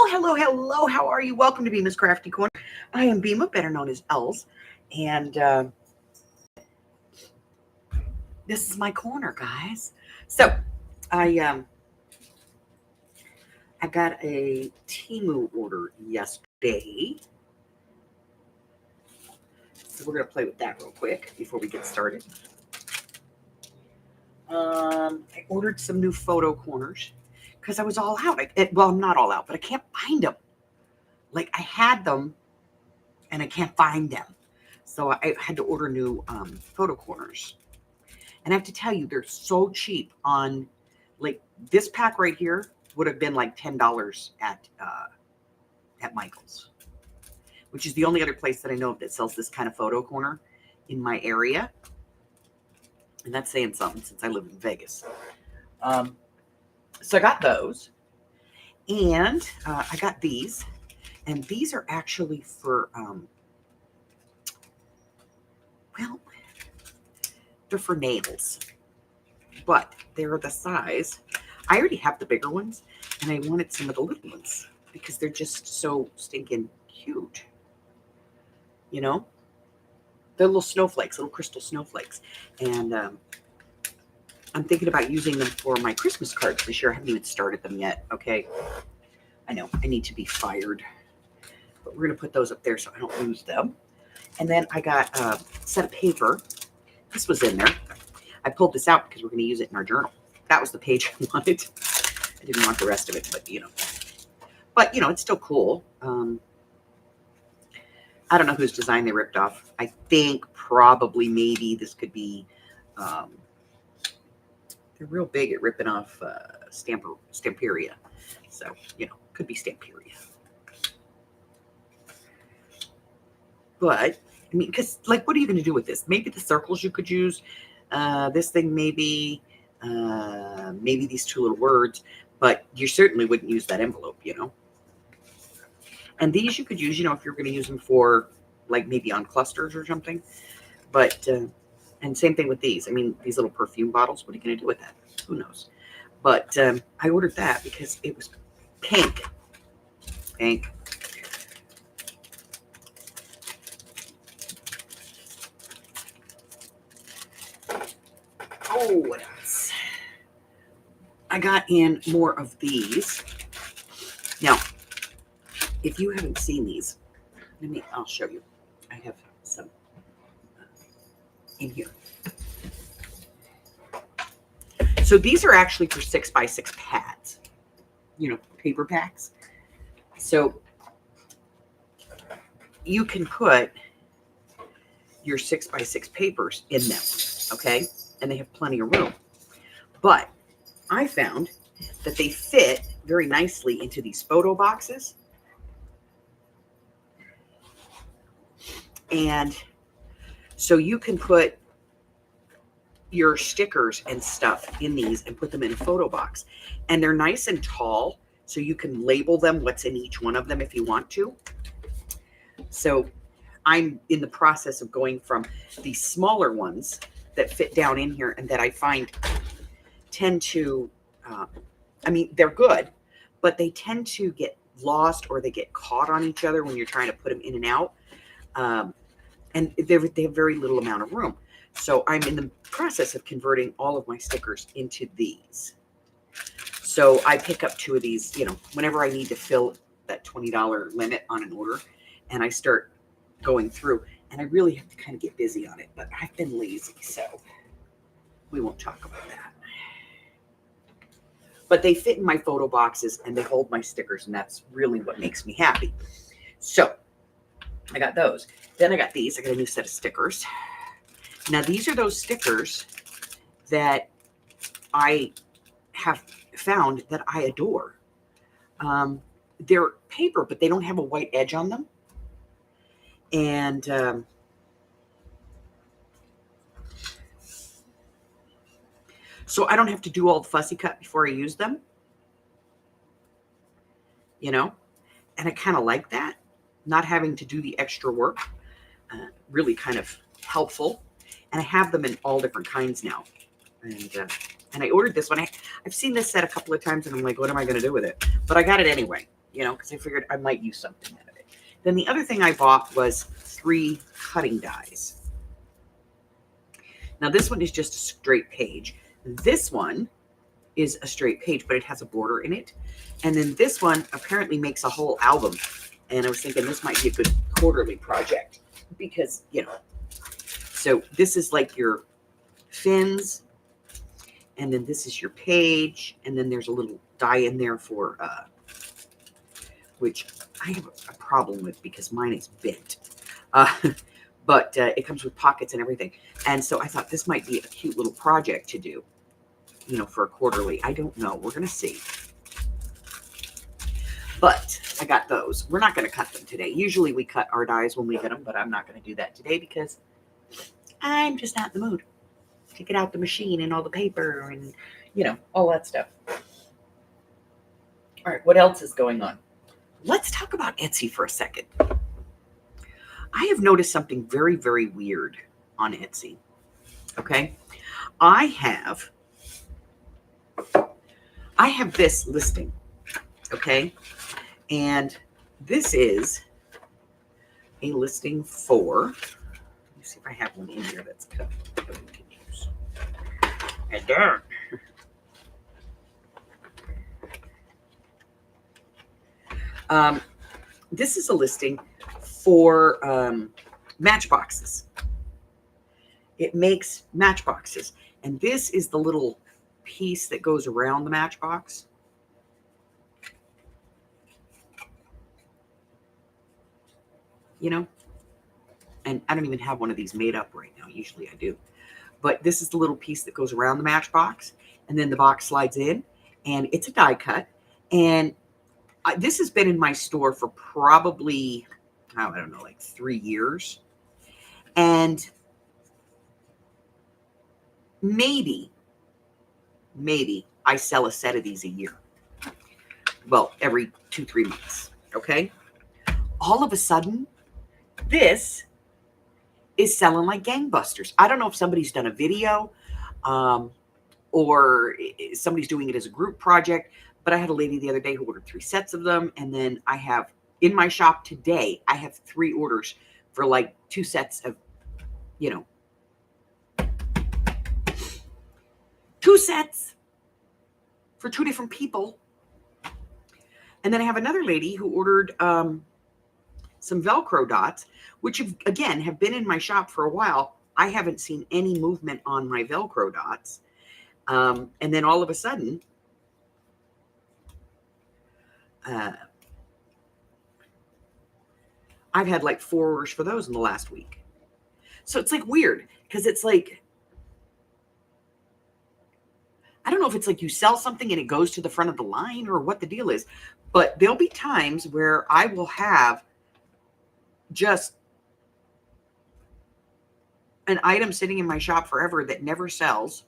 Hello. How are you? Welcome to Bemis Crafty Corner. I am Bema, better known as Els, and this is my corner, guys. So, I got a Temu order yesterday, so we're gonna play with that real quick before we get started. I ordered some new photo corners because I was all out. Well, I'm not all out, but I can't find them. Like I had them, and I can't find them. So I had to order new photo corners. And I have to tell you, they're so cheap on, like, this pack right here would have been like $10 at Michael's, which is the only other place that I know of that sells this kind of photo corner in my area. And that's saying something since I live in Vegas. So I got those. And I got these. And these are actually for, well, they're for nails. But they're the size. I already have the bigger ones. And I wanted some of the little ones. Because they're just so stinking cute. You know? They're little snowflakes, little crystal snowflakes. And I'm thinking about using them for my Christmas cards this year. I haven't even started them yet, okay? I know, I need to be fired. But we're going to put those up there so I don't lose them. And then I got a set of paper. This was in there. I pulled this out because we're going to use it in our journal. That was the page I wanted. I didn't want the rest of it, but, you know. But, you know, it's still cool. I don't know whose design they ripped off. I think probably maybe this could be, they're real big at ripping off Stamperia. So, you know, could be Stamperia. But, I mean, because, like, what are you going to do with this? Maybe the circles you could use. This thing maybe these two little words. But you certainly wouldn't use that envelope, you know. And these you could use, you know, if you're going to use them for, like, maybe on clusters or something. But, and same thing with these. I mean, these little perfume bottles, what are you going to do with that? Who knows? But I ordered that because it was pink. Pink. Oh, what else? I got in more of these. Now, if you haven't seen these, I'll show you. I have some in here. So these are actually for 6x6 pads, you know, paper packs. So you can put your 6x6 papers in them, okay? And they have plenty of room. But I found that they fit very nicely into these photo boxes. And so you can put your stickers and stuff in these and put them in a photo box. And they're nice and tall, so you can label them what's in each one of them if you want to. So I'm in the process of going from these smaller ones that fit down in here and that I find tend to, I mean, they're good, but they tend to get lost or they get caught on each other when you're trying to put them in and out. And they have very little amount of room. So I'm in the process of converting all of my stickers into these. So I pick up two of these, you know, whenever I need to fill that $20 limit on an order, and I start going through. And I really have to kind of get busy on it, but I've been lazy, so we won't talk about that. But they fit in my photo boxes and they hold my stickers, and that's really what makes me happy. So I got those. Then I got these. I got a new set of stickers. Now, these are those stickers that I have found that I adore. They're paper, but they don't have a white edge on them. And so I don't have to do all the fussy cut before I use them. You know? And I kind of like that. Not having to do the extra work. Really kind of helpful. And I have them in all different kinds now. And I ordered this one. I've seen this set a couple of times and I'm like, what am I going to do with it? But I got it anyway. because I figured I might use something out of it. Then the other thing I bought was 3 cutting dies. Now this one is just a straight page. This one is a straight page, but it has a border in it. And then this one apparently makes a whole album. And I was thinking this might be a good quarterly project because, so this is like your fins, and then this is your page, and then there's a little die in there for, which I have a problem with because mine is bent. But it comes with pockets and everything. And so I thought this might be a cute little project to do, for a quarterly. I don't know. We're going to see. But I got those. We're not going to cut them today. Usually we cut our dies when we get them, but I'm not going to do that today because I'm just not in the mood to get out the machine and all the paper and, all that stuff. All right, what else is going on? Let's talk about Etsy for a second. I have noticed something very, very weird on Etsy. Okay. I have this listing. Okay. And this is a listing for, let me see if I have one in here that's cut. I don't. This is a listing for matchboxes. It makes matchboxes. And this is the little piece that goes around the matchbox. And I don't even have one of these made up right now. Usually I do. But this is the little piece that goes around the matchbox. And then the box slides in. And it's a die cut. And this has been in my store for probably, I don't know, like 3 years. And maybe I sell a set of these a year. Well, every 2-3 months. Okay. All of a sudden, this is selling like gangbusters. I don't know if somebody's done a video or somebody's doing it as a group project, but I had a lady the other day who ordered 3 sets of them. And then I have in my shop today, I have 3 orders for like 2 sets of, 2 sets for 2 different people. And then I have another lady who ordered some Velcro dots, which have been in my shop for a while. I haven't seen any movement on my Velcro dots. And then all of a sudden, I've had like 4 orders for those in the last week. So it's like weird because it's like, I don't know if it's like you sell something and it goes to the front of the line or what the deal is, but there'll be times where I will have just an item sitting in my shop forever that never sells.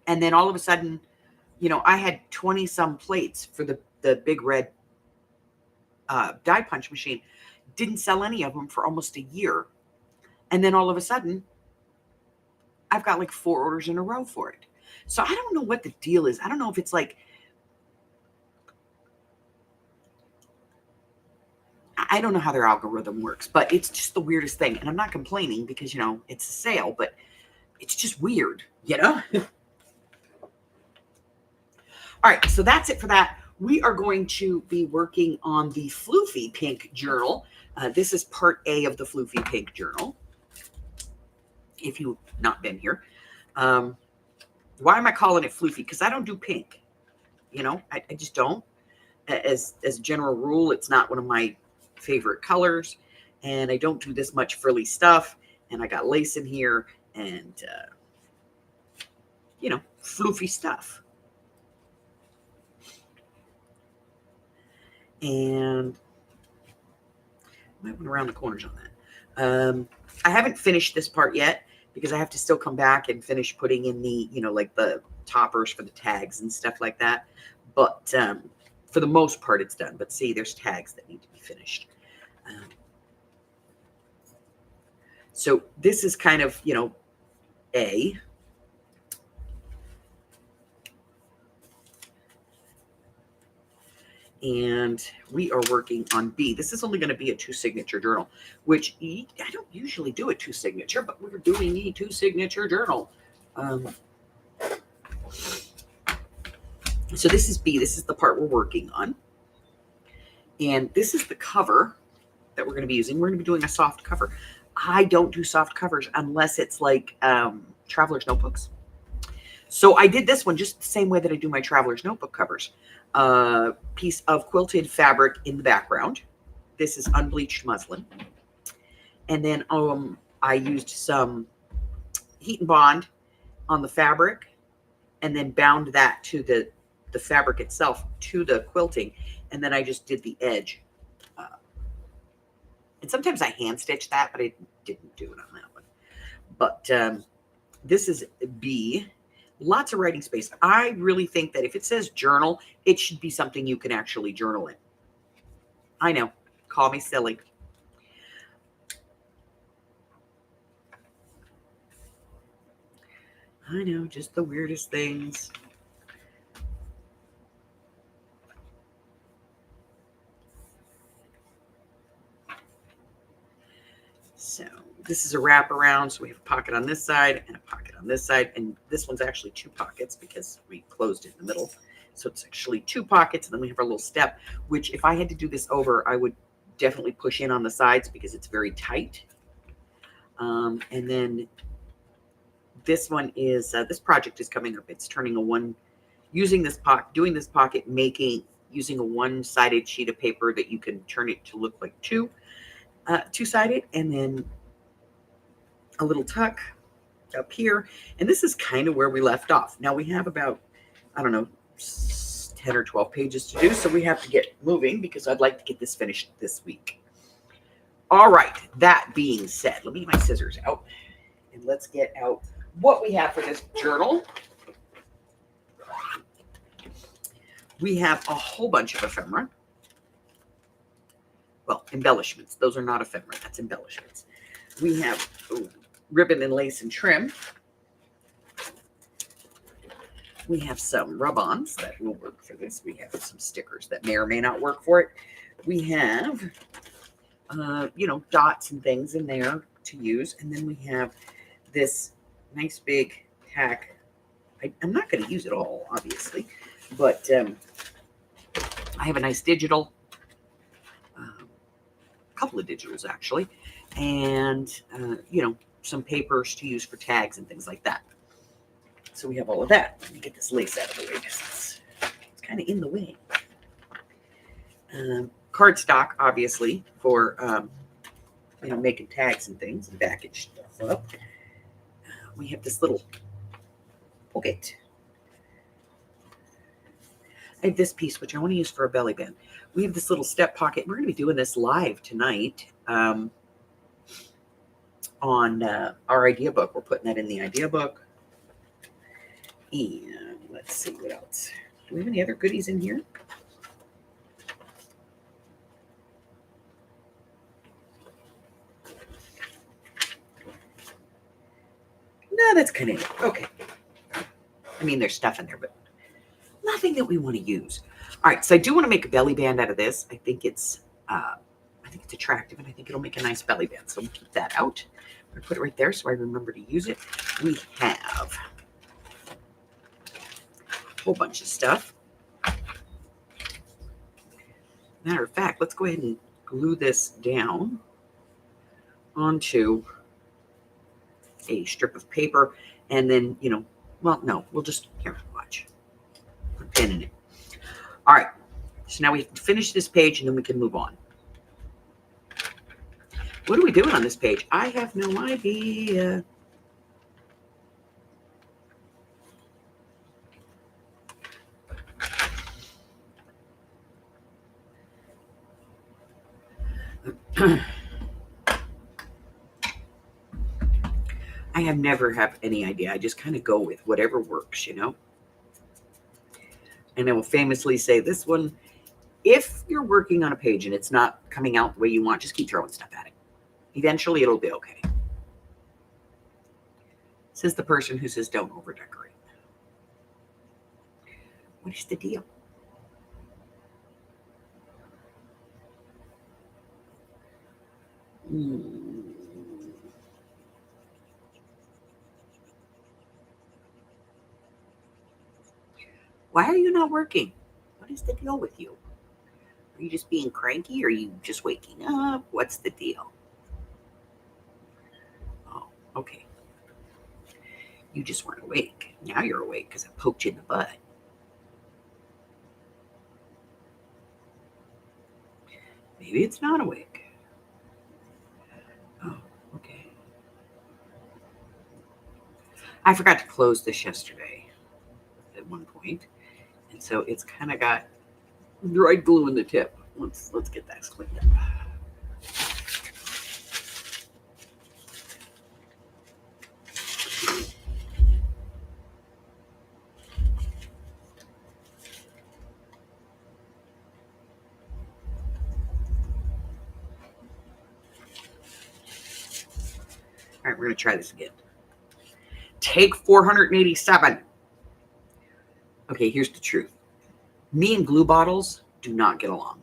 And then all of a sudden, I had 20 some plates for the big red die punch machine. Didn't sell any of them for almost a year. And then all of a sudden, I've got like 4 orders in a row for it. So I don't know what the deal is. I don't know if it's like, I don't know how their algorithm works, but it's just the weirdest thing. And I'm not complaining because, it's a sale, but it's just weird, All right, so that's it for that. We are going to be working on the Floofy Pink Journal. This is part A of the Floofy Pink Journal. If you've not been here. Why am I calling it Floofy? Because I don't do pink. I just don't. As a general rule, it's not one of my favorite colors. And I don't do this much frilly stuff. And I got lace in here and, floofy stuff. And I might went around the corners on that. I haven't finished this part yet because I have to still come back and finish putting in the, like the toppers for the tags and stuff like that. But for the most part, it's done. But see, there's tags that need to be finished. So this is kind of, A. And we are working on B. This is only going to be a 2-signature journal, which I don't usually do a 2-signature, but we're doing a 2-signature journal. So this is B. This is the part we're working on. And this is the cover that we're going to be using. We're going to be doing a soft cover. I don't do soft covers unless it's like traveler's notebooks. So I did this one just the same way that I do my traveler's notebook covers. Piece of quilted fabric in the background. This is unbleached muslin. And then I used some heat and bond on the fabric and then bound that to the fabric itself to the quilting. And then I just did the edge. And sometimes I hand stitch that, but I didn't do it on that one. But this is B. Lots of writing space. I really think that if it says journal, it should be something you can actually journal in. I know. Call me silly. I know, just the weirdest things. So this is a wraparound. So we have a pocket on this side and a pocket on this side. And this one's actually 2 pockets because we closed it in the middle. So it's actually 2 pockets. And then we have our little step, which if I had to do this over, I would definitely push in on the sides because it's very tight. And then this one is, this project is coming up. It's turning using this pocket, doing this pocket, using a 1-sided sheet of paper that you can turn it to look like 2-sided, and then a little tuck up here. And this is kind of where we left off. Now we have about, I don't know, 10 or 12 pages to do. So we have to get moving because I'd like to get this finished this week. All right. That being said, let me get my scissors out and let's get out what we have for this journal. We have a whole bunch of ephemera. Well, embellishments. Those are not ephemera. That's embellishments. We have ribbon and lace and trim. We have some rub-ons that will work for this. We have some stickers that may or may not work for it. We have, dots and things in there to use. And then we have this nice big tack. I'm not going to use it all, obviously, but I have a nice digital. Couple of digitals actually, and some papers to use for tags and things like that. So we have all of that. Let me get this lace out of the way because it's kind of in the way. Cardstock, obviously, for making tags and things and package stuff up. We have this little pocket. I have this piece which I want to use for a belly band. We have this little step pocket. We're going to be doing this live tonight on our idea book. We're putting that in the idea book. And let's see what else. Do we have any other goodies in here? No, that's kind of it. Okay. I mean, there's stuff in there, but nothing that we want to use. All right, so I do want to make a belly band out of this. I think it's attractive, and I think it'll make a nice belly band. So we'll keep that out. I'm going to put it right there so I remember to use it. We have a whole bunch of stuff. Matter of fact, let's go ahead and glue this down onto a strip of paper, and then, we'll just, here, watch. Put a pin in it. All right, so now we have to finish this page, and then we can move on. What are we doing on this page? I have no idea. I have never have any idea. I just kind of go with whatever works, And I will famously say this one, if you're working on a page and it's not coming out the way you want, just keep throwing stuff at it. Eventually it'll be okay. Says the person who says don't over decorate. What is the deal? Why are you not working? What is the deal with you? Are you just being cranky? Or are you just waking up? What's the deal? Oh, okay. You just weren't awake. Now you're awake because I poked you in the butt. Maybe it's not awake. Oh, okay. I forgot to close this yesterday at one point, and so it's kind of got dried glue in the tip. Let's get that cleaned up. All right, we're going to try this again. Take 487. Okay, here's the truth. Me and glue bottles do not get along.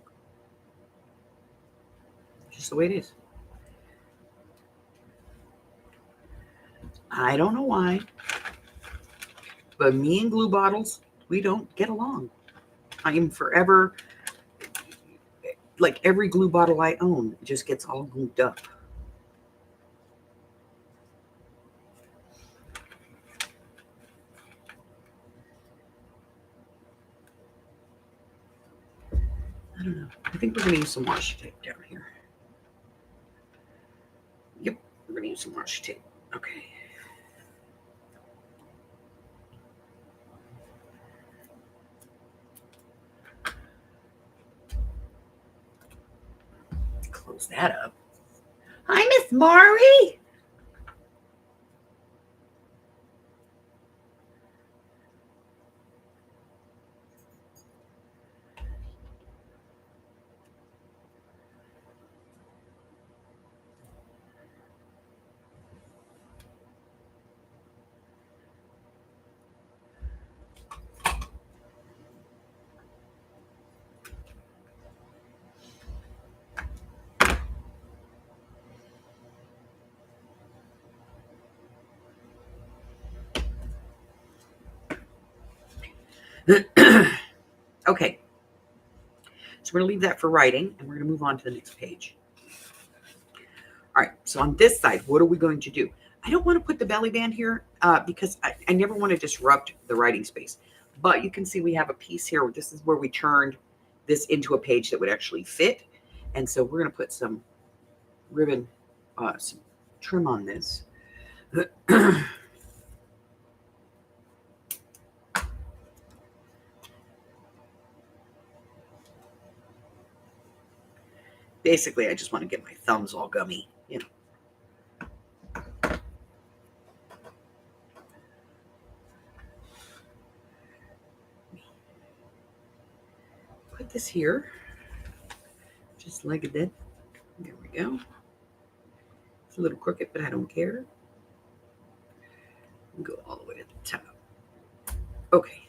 Just the way it is. I don't know why, but me and glue bottles, we don't get along. I am forever, like every glue bottle I own, just gets all glued up. I don't know. I think we're going to use some washi tape down here. Yep, we're going to use some washi tape. Okay. Close that up. Hi, Miss Maury. Okay. So we're going to leave that for writing, and we're going to move on to the next page. All right. So on this side, what are we going to do? I don't want to put the belly band here because I never want to disrupt the writing space. But you can see we have a piece here. This is where we turned this into a page that would actually fit. And so we're going to put some ribbon, some trim on this. Basically, I just want to get my thumbs all gummy, you know. Put this here, just like it did. There we go. It's a little crooked, but I don't care. Go all the way to the top. Okay.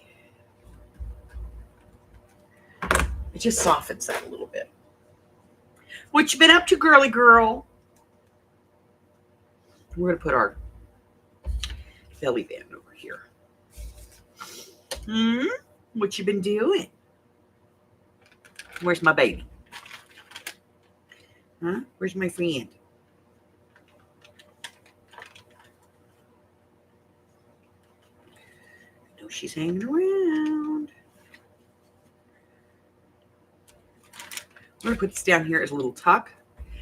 It just softens that a little bit. What you been up to, girly girl? We're going to put our belly band over here. What you been doing? Where's my baby? Huh? Where's my friend? I know she's hanging around. I'm going to put this down here as a little tuck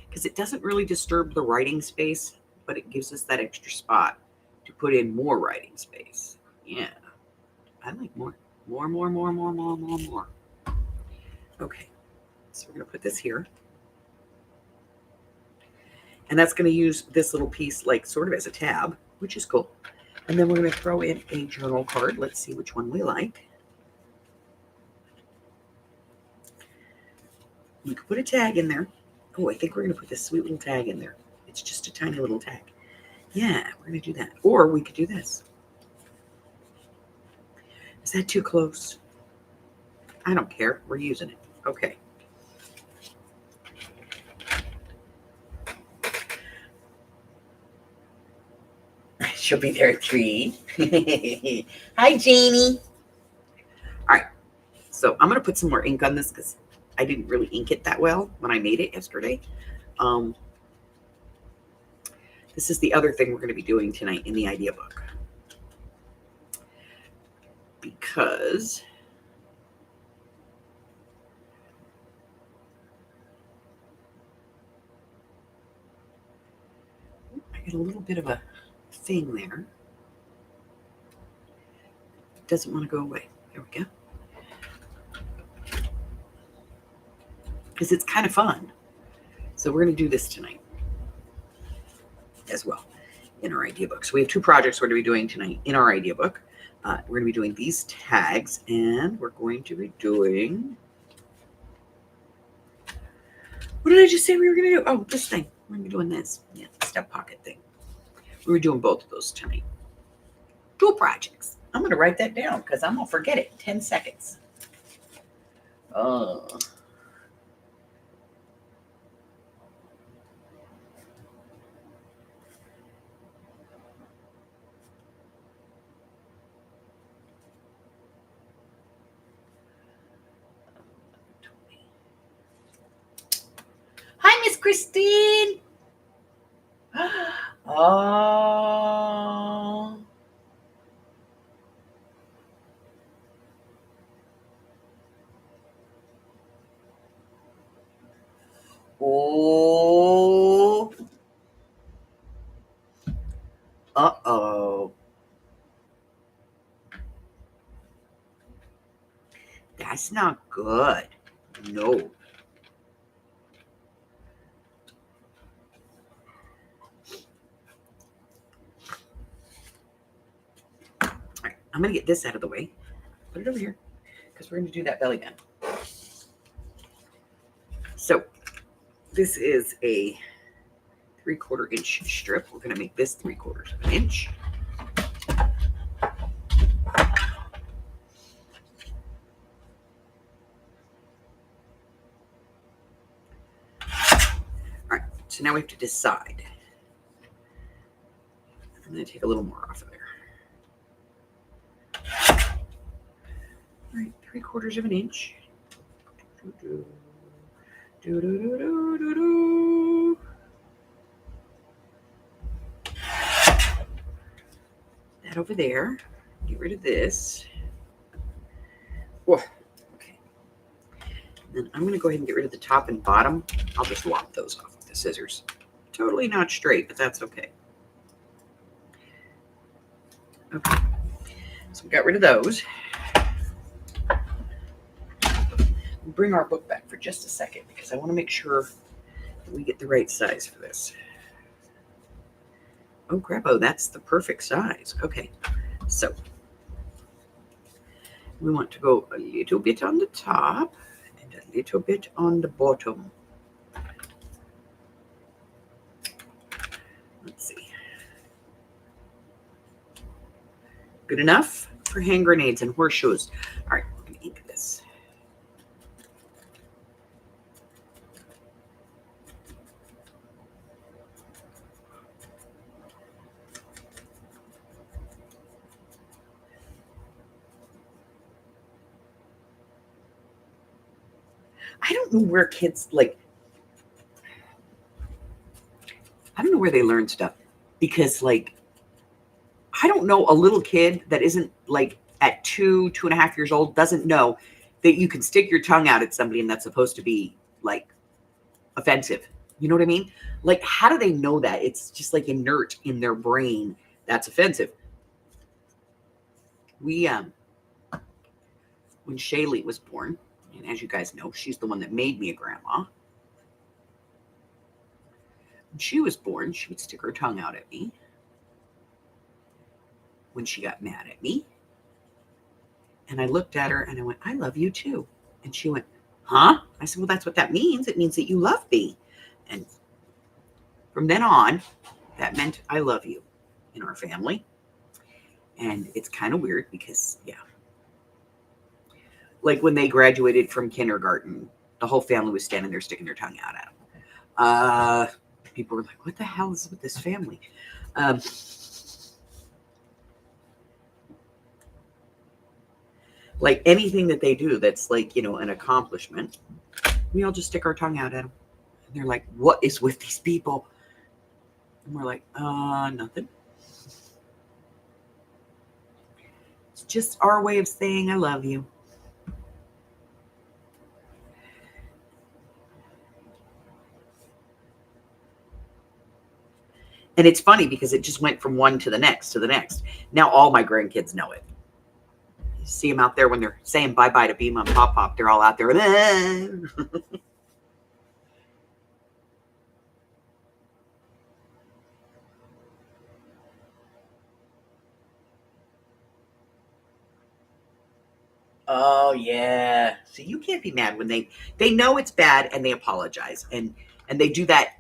because it doesn't really disturb the writing space, but it gives us that extra spot to put in more writing space. Yeah. I like more. More. Okay. So we're going to put this here. And that's going to use this little piece like sort of as a tab, which is cool. And then we're going to throw in a journal card. Let's see which one we like. You can put a tag in there. Oh, I think we're going to put this sweet little tag in there. It's just a tiny little tag. Yeah, we're going to do that. Or we could do this. Is that too close? I don't care. We're using it. Okay. She'll be there at 3. Hi, Janie. All right. So I'm going to put some more ink on this because I didn't really ink it that well when I made it yesterday. This is the other thing we're going to be doing tonight in the idea book. Because I got a little bit of a thing there. It doesn't want to go away. There we go. Because it's kind of fun. So we're going to do this tonight as well in our idea book. So we have 2 projects we're going to be doing tonight in our idea book. We're going to be doing these tags, and we're going to be doing... What did I just say we were going to do? Oh, this thing. We're going to be doing this. Yeah, the step pocket thing. We were doing both of those tonight. 2 projects. I'm going to write that down because I'm going to forget it in 10 seconds. Hi, Miss Christine. Oh. Oh. Uh-oh. That's not good. No. All right, I'm going to get this out of the way. Put it over here because we're going to do that belly band. So this is a 3/4 inch strip. We're going to make this 3/4 of an inch. All right, so now we have to decide. I'm going to take a little more off of there. All right, 3/4 of an inch. That over there. Get rid of this. Whoa. Okay. Then I'm going to go ahead and get rid of the top and bottom. I'll just lop those off with the scissors. Totally not straight, but that's okay. Okay. So we got rid of those. We'll bring our book back for just a second because I want to make sure that we get the right size for this. Oh, crap. Oh, that's the perfect size. Okay. So we want to go a little bit on the top and a little bit on the bottom. Let's see. Good enough for hand grenades and horseshoes. All right, we're going to ink this. I don't know where kids I don't know where they learn stuff because I don't know a little kid that isn't at 2.5 years old doesn't know that you can stick your tongue out at somebody and that's supposed to be offensive. You know what I mean? How do they know that? It's just inert in their brain. That's offensive. We, when Shaylee was born, and as you guys know, she's the one that made me a grandma. When she was born, she would stick her tongue out at me when she got mad at me. And I looked at her and I went, I love you too. And she went, huh? I said, well, that's what that means. It means that you love me. And from then on, that meant I love you in our family. And it's kind of weird because, yeah. When they graduated from kindergarten, the whole family was standing there sticking their tongue out at them. People were like, what the hell is with this family? Like anything that they do that's like, you know, an accomplishment, we all just stick our tongue out at them. And they're like, what is with these people? And we're like, nothing. It's just our way of saying I love you. And it's funny because it just went from one to the next to the next. Now all my grandkids know it. You see them out there when they're saying bye-bye to Beam on Pop Pop. They're all out there. Oh yeah. So you can't be mad when they know it's bad and they apologize and they do that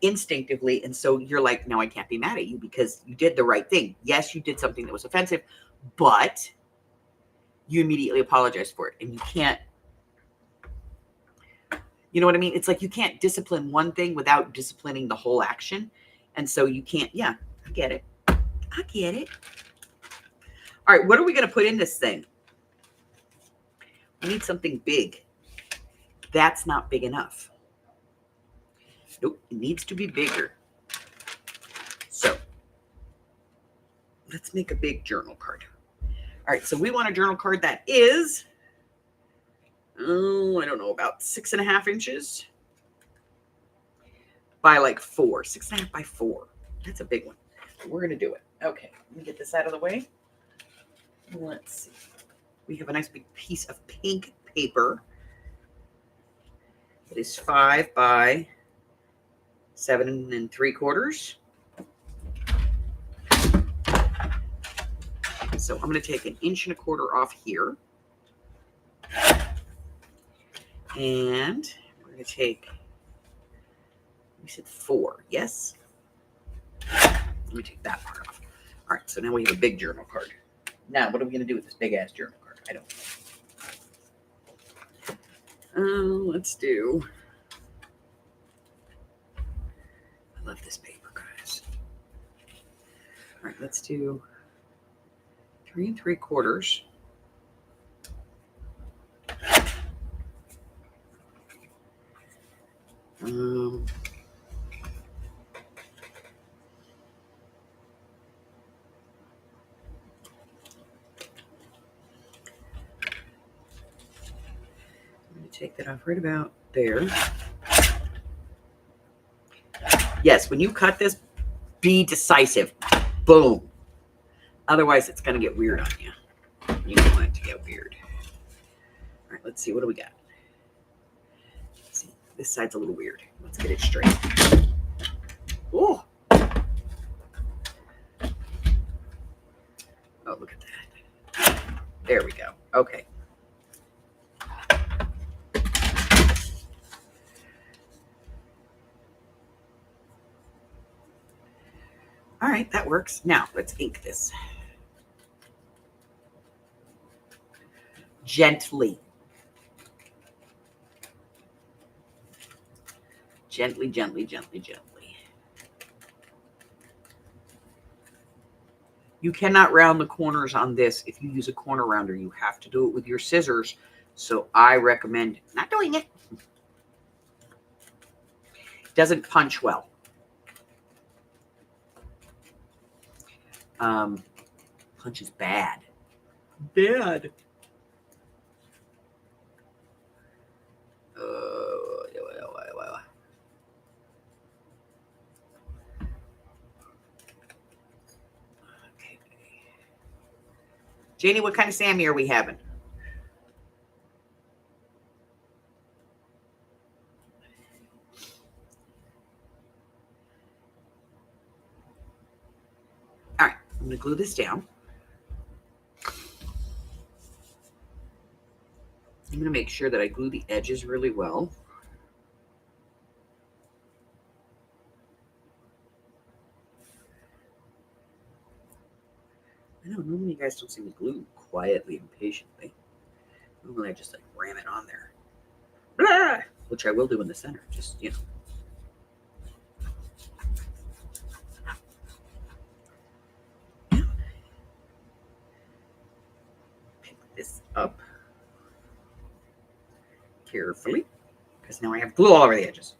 instinctively. And so you're like, no, I can't be mad at you because you did the right thing. Yes, you did something that was offensive, but you immediately apologize for it. And you can't, you know what I mean? It's like you can't discipline one thing without disciplining the whole action. And so you can't, yeah, I get it. I get it. All right, what are we going to put in this thing? We need something big. That's not big enough. Nope, it needs to be bigger. So let's make a big journal card. All right, so we want a journal card that is, I don't know, about 6.5 inches by like 4, 6.5 by 4. That's a big one. We're going to do it. Okay, let me get this out of the way. Let's see. We have a nice big piece of pink paper. It is 5 by 7 3/4. So I'm going to take 1 1/4 inches off here. And we're going to take, we said 4, yes? Let me take that part off. All right, so now we have a big journal card. Now, what are we going to do with this big-ass journal card? I don't know. Let's do, I love this paper, guys. All right, let's do 3 3/4. Take that off right about there. Yes, when you cut this, be decisive. Boom. Otherwise, it's going to get weird on you. You don't want it to get weird. All right, let's see. What do we got? Let's see. This side's a little weird. Let's get it straight. Oh. Oh, look at that. There we go. Okay. All right, that works. Now, let's ink this. Gently. Gently, gently, gently, gently. You cannot round the corners on this. If you use a corner rounder, you have to do it with your scissors. So I recommend not doing it. It doesn't punch well. Punch is bad. Bad. Okay. Janie, what kind of Sammy are we having? All right, I'm going to glue this down. I'm going to make sure that I glue the edges really well. I know, normally you guys don't see me glue quietly and patiently. Normally I just like ram it on there. Blah! Which I will do in the center, just, you know. Pick this up. carefully, because now I have glue all over the edges.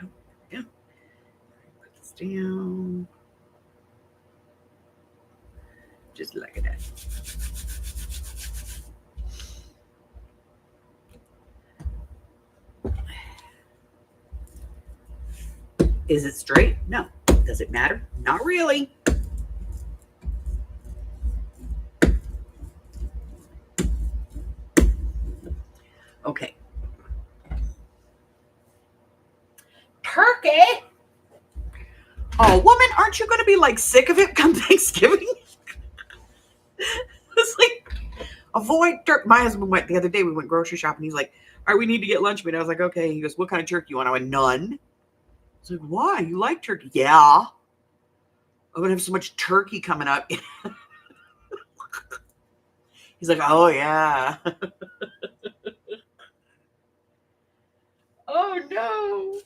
Oh, yeah. Put this down. Just like that. Is it straight? No. Does it matter? Not really. Okay. Turkey? Oh, woman, aren't you going to be like sick of it come Thanksgiving? It's like, avoid turkey. My husband went the other day, we went grocery shopping. He's like, all right, we need to get lunch meat. I was like, okay. He goes, what kind of turkey you want? I went, none. I was like, why? You like turkey? Yeah. I'm going to have so much turkey coming up. He's like, oh, yeah. Oh, no.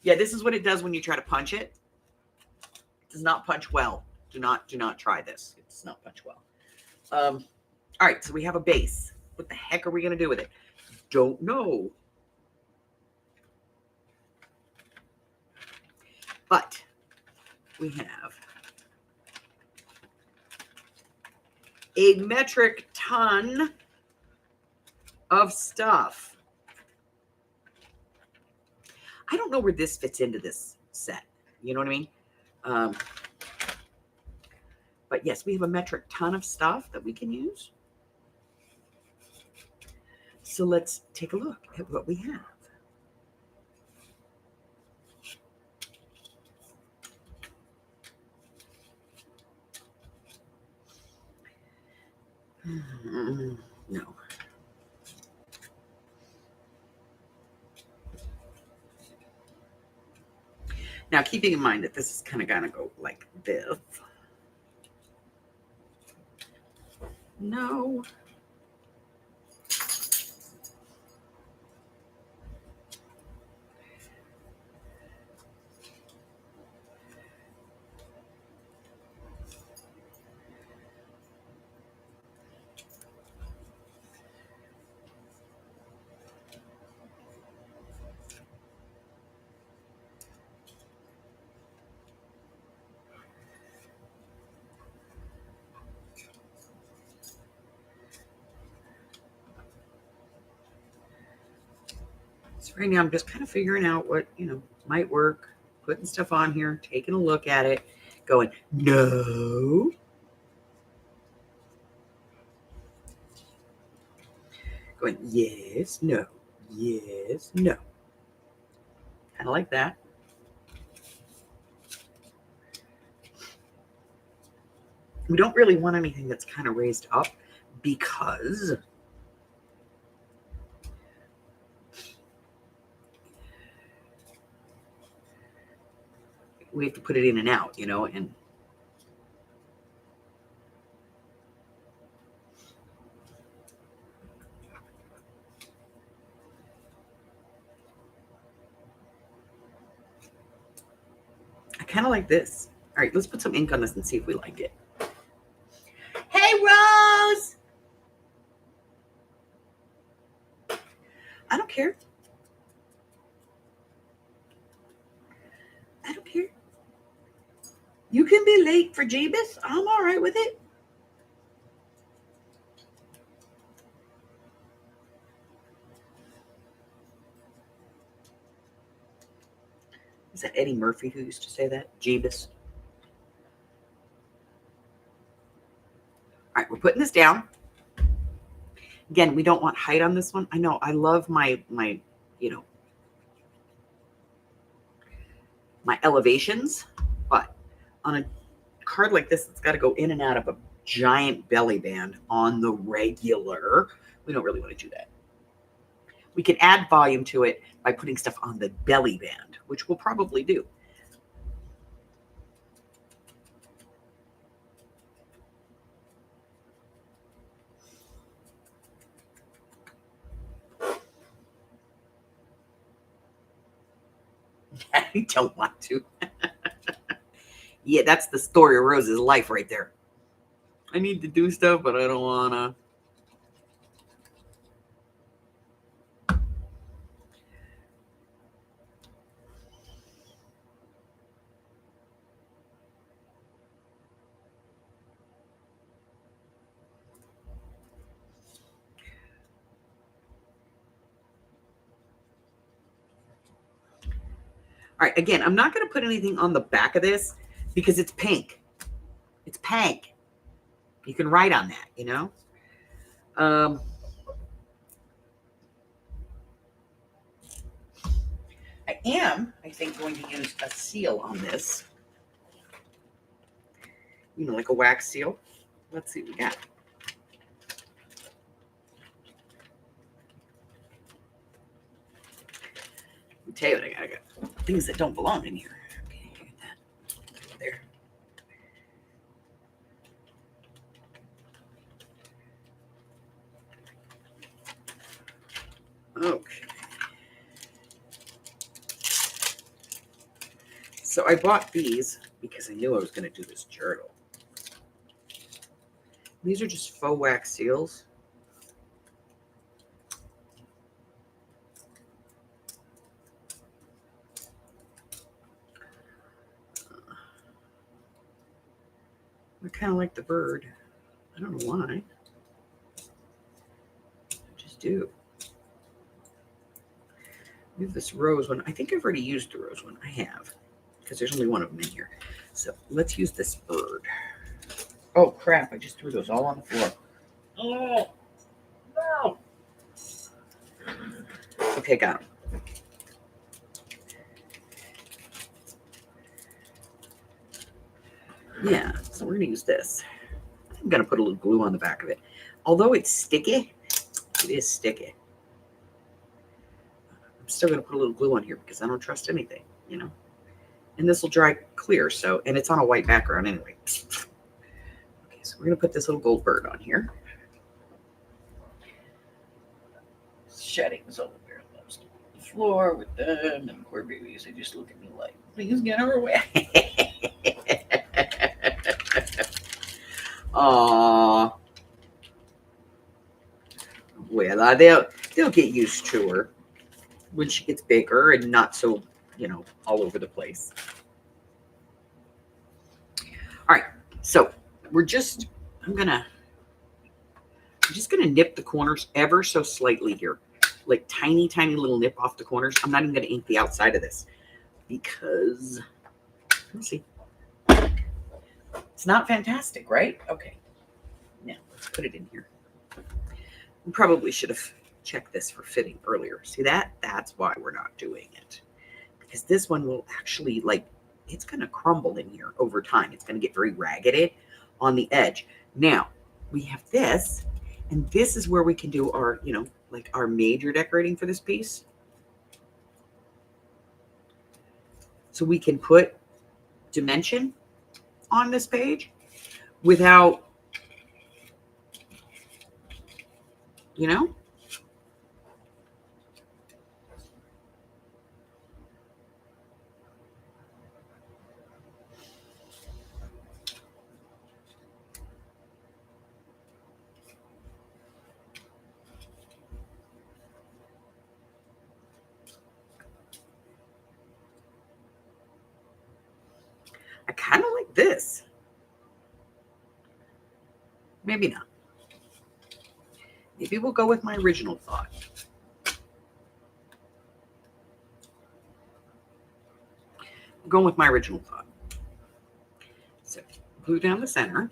Yeah, this is what it does when you try to punch it. It does not punch well. Do not try this. It does not punch well. All right, so we have a base. What the heck are we going to do with it? Don't know. But we have a metric ton of stuff. I don't know where this fits into this set. You know what I mean? But yes, we have a metric ton of stuff that we can use. So let's take a look at what we have. No. Now, keeping in mind that this is kind of going to go like this. No. So right now I'm just kind of figuring out what, might work, putting stuff on here, taking a look at it, going, no. Going, yes, no, yes, no. Kind of like that. We don't really want anything that's kind of raised up because we have to put it in and out, and I kind of like this. All right, let's put some ink on this and see if we like it. Hey, Rose! I don't care. I don't care. You can be late for Jeebus. I'm all right with it. Is that Eddie Murphy who used to say that? Jeebus. All right, we're putting this down. Again, we don't want height on this one. I know I love my my elevations, but on a card like this, it's got to go in and out of a giant belly band on the regular. We don't really want to do that. We can add volume to it by putting stuff on the belly band, which we'll probably do. I don't want to. Yeah, that's the story of Rose's life right there. I need to do stuff, but I don't want to. All right, again, I'm not going to put anything on the back of this because it's pink. It's pink. You can write on that, you know. I think, going to use a seal on this. You know, like a wax seal. Let's see what we got. I'll tell you what I got. Things that don't belong in here. Okay, get that. There. Okay. So I bought these because I knew I was going to do this journal. These are just faux wax seals. I kind of like the bird. I don't know why. I just do. We have this rose one. I think I've already used the rose one. I have, because there's only one of them in here. So let's use this bird. Oh, crap. I just threw those all on the floor. Oh, no. Okay, got them. Yeah, so we're going to use this. I'm going to put a little glue on the back of it. Although it's sticky, it is sticky. I'm still going to put a little glue on here because I don't trust anything, you know. And this will dry clear, so, and it's on a white background anyway. Okay, so we're going to put this little gold bird on here. Sheddings over there on the floor with them and poor babies. They just look at me like, please get her away. Aww. Well, they'll get used to her when she gets bigger and not so, you know, all over the place. All right, so I'm just gonna nip the corners ever so slightly here, like tiny little nip off the corners. I'm not even gonna ink the outside of this because let's see, it's not fantastic, right? Okay, now let's put it in here. We probably should have checked this for fitting earlier. See that? That's why we're not doing it, because this one will actually, like, it's going to crumble in here over time. It's going to get very ragged on the edge. Now we have this, and this is where we can do our, you know, like our major decorating for this piece. So we can put dimension on this page without, you know, I kind of like this. Maybe not. Maybe we'll go with my original thought. I'm going with my original thought. So glue down the center.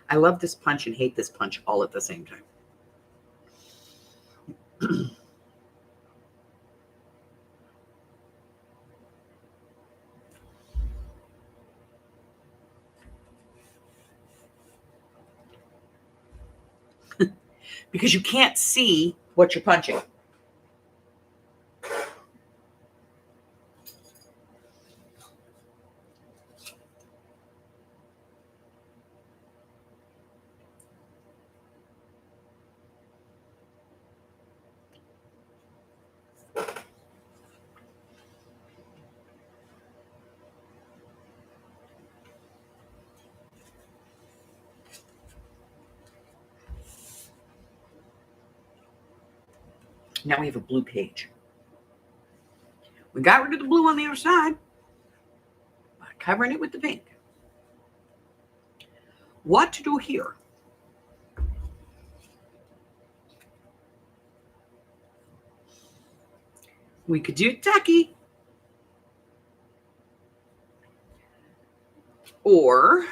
I love this punch and hate this punch all at the same time. Because you can't see what you're punching. Now we have a blue page. We got rid of the blue on the other side by covering it with the pink. What to do here? We could do tacky. Or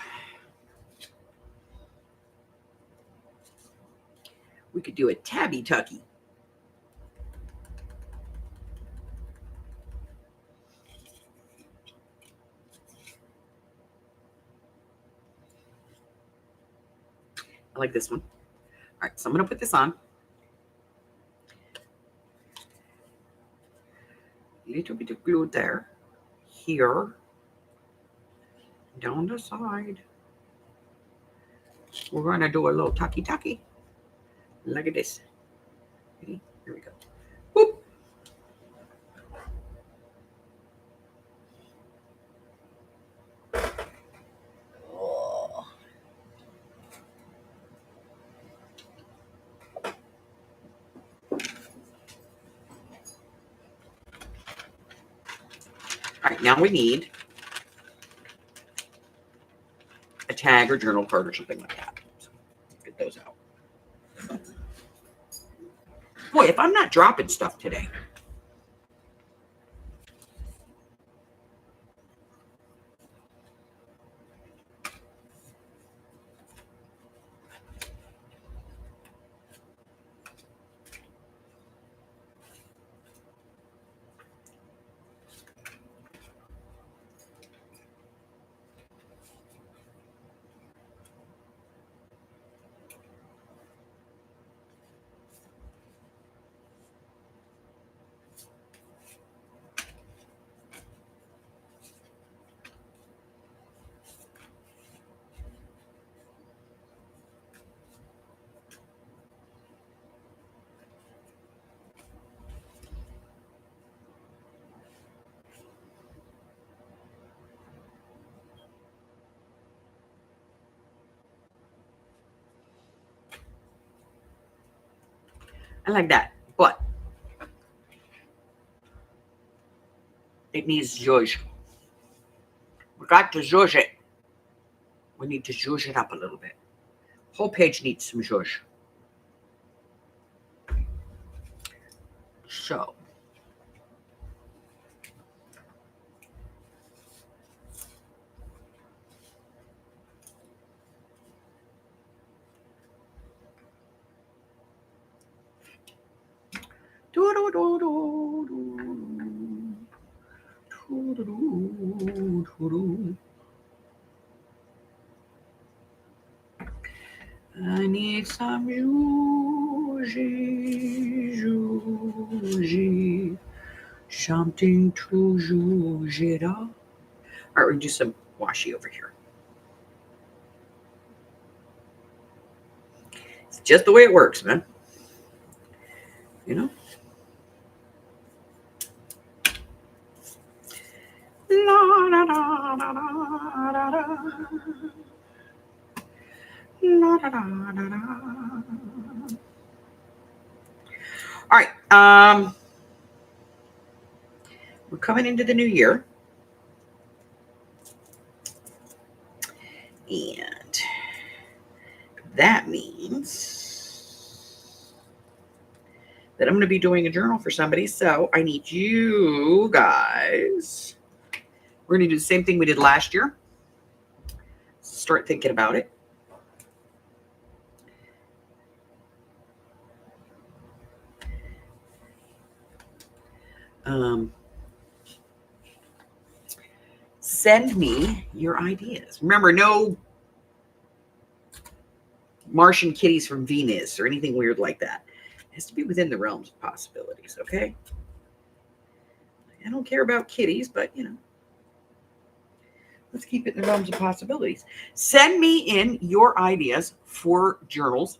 we could do a tabby tucky. I like this one. All right, so I'm going to put this on. Little bit of glue there, here, down the side. We're going to do a little tucky. Look at this. Ready? Here we go. Boop. Oh. All right, now we need a tag or journal card or something like that. So get those out. Boy, if I'm not dropping stuff today. I like that, but it needs zhuzh. We got to zhuzh it. We need to zhuzh it up a little bit. Whole page needs some zhuzh. So. I need some zhuzh, something to zhuzh it up. All right, we'll do some washi over here. It's just the way it works, man. You know? La, da, da, da, da, da, da. La, da, da, da, da. All right. We're coming into the new year. And that means that I'm going to be doing a journal for somebody. So I need you guys. We're going to do the same thing we did last year. Start thinking about it. Send me your ideas. Remember, no Martian kitties from Venus or anything weird like that. It has to be within the realms of possibilities, okay? I don't care about kitties, but, you know, let's keep it in the realms of possibilities. Send me in your ideas for journals.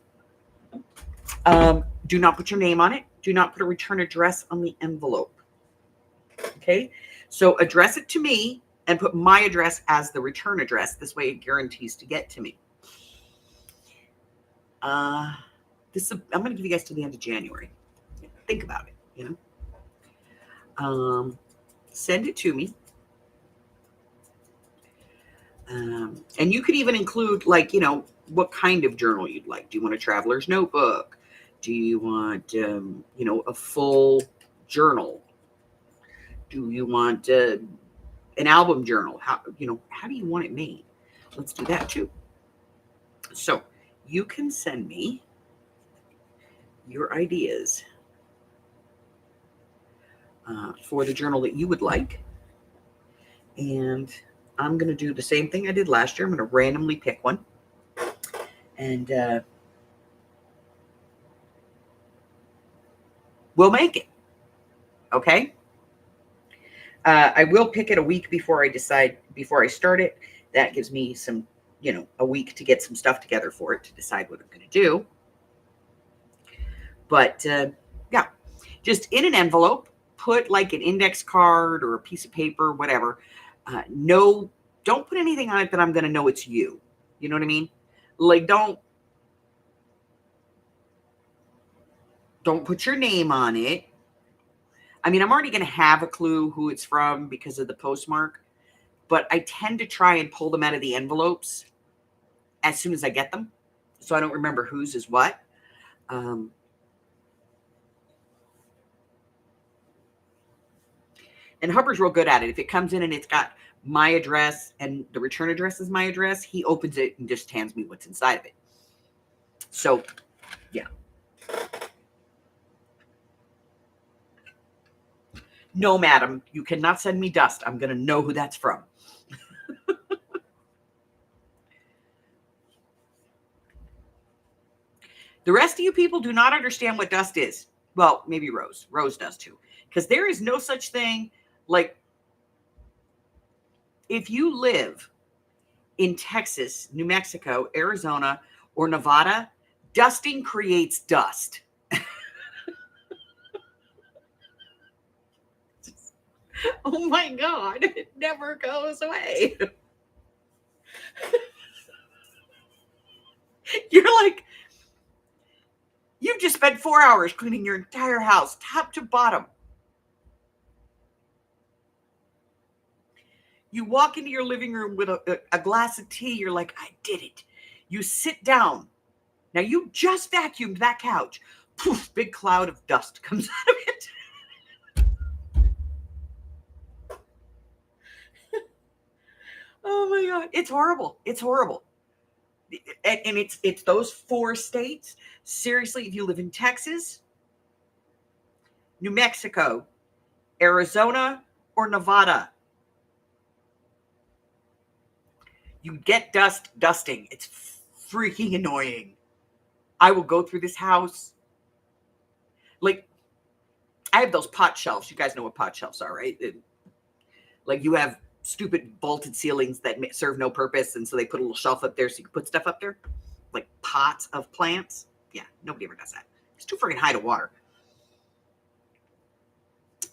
Do not put your name on it. Do not put a return address on the envelope. Okay? So address it to me and put my address as the return address. This way it guarantees to get to me. I'm going to give you guys to the end of January. Think about it, you know. Send it to me. And you could even include, like, you know, what kind of journal you'd like. Do you want a traveler's notebook? Do you want, you know, a full journal? Do you want an album journal? How do you want it made? Let's do that too. So you can send me your ideas for the journal that you would like. And I'm going to do the same thing I did last year. I'm going to randomly pick one. And we'll make it. Okay? I will pick it a week before I start it. That gives me some, a week to get some stuff together for it to decide what I'm going to do. But yeah, just in an envelope, put like an index card or a piece of paper, whatever. No, don't put anything on it that I'm going to know it's you. You know what I mean? Like, don't put your name on it. I mean, I'm already going to have a clue who it's from because of the postmark, but I tend to try and pull them out of the envelopes as soon as I get them, so I don't remember whose is what. And Hubbard's real good at it. If it comes in and it's got my address and the return address is my address, he opens it and just hands me what's inside of it. So, yeah. No, madam, you cannot send me dust. I'm going to know who that's from. The rest of you people do not understand what dust is. Well, maybe Rose. Rose does too. Because there is no such thing like, if you live in Texas, New Mexico, Arizona, or Nevada, dusting creates dust. Oh my God, it never goes away. You're like, you've just spent 4 hours cleaning your entire house, top to bottom. You walk into your living room with a glass of tea. You're like, I did it. You sit down. Now you just vacuumed that couch. Poof, big cloud of dust comes out of it. Oh my God. It's horrible. It's horrible. And it's those 4 states. Seriously, if you live in Texas, New Mexico, Arizona, or Nevada, you get dusting. It's freaking annoying. I will go through this house. Like, I have those pot shelves. You guys know what pot shelves are, right? Like, you have stupid vaulted ceilings that serve no purpose, and so they put a little shelf up there so you can put stuff up there, like pots of plants. Yeah, nobody ever does that. It's too freaking high to water.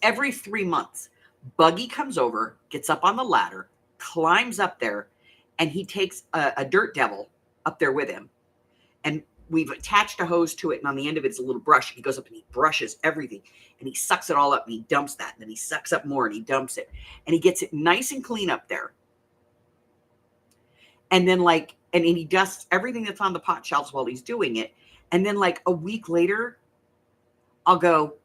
Every 3 months, Buggy comes over, gets up on the ladder, climbs up there, and he takes a dirt devil up there with him, and we've attached a hose to it, and on the end of it's a little brush. He goes up and he brushes everything, and he sucks it all up, and he dumps that, and then he sucks up more, and he dumps it, and he gets it nice and clean up there. And then, like, and he dusts everything that's on the pot shelves while he's doing it. And then, like, a week later, I'll go,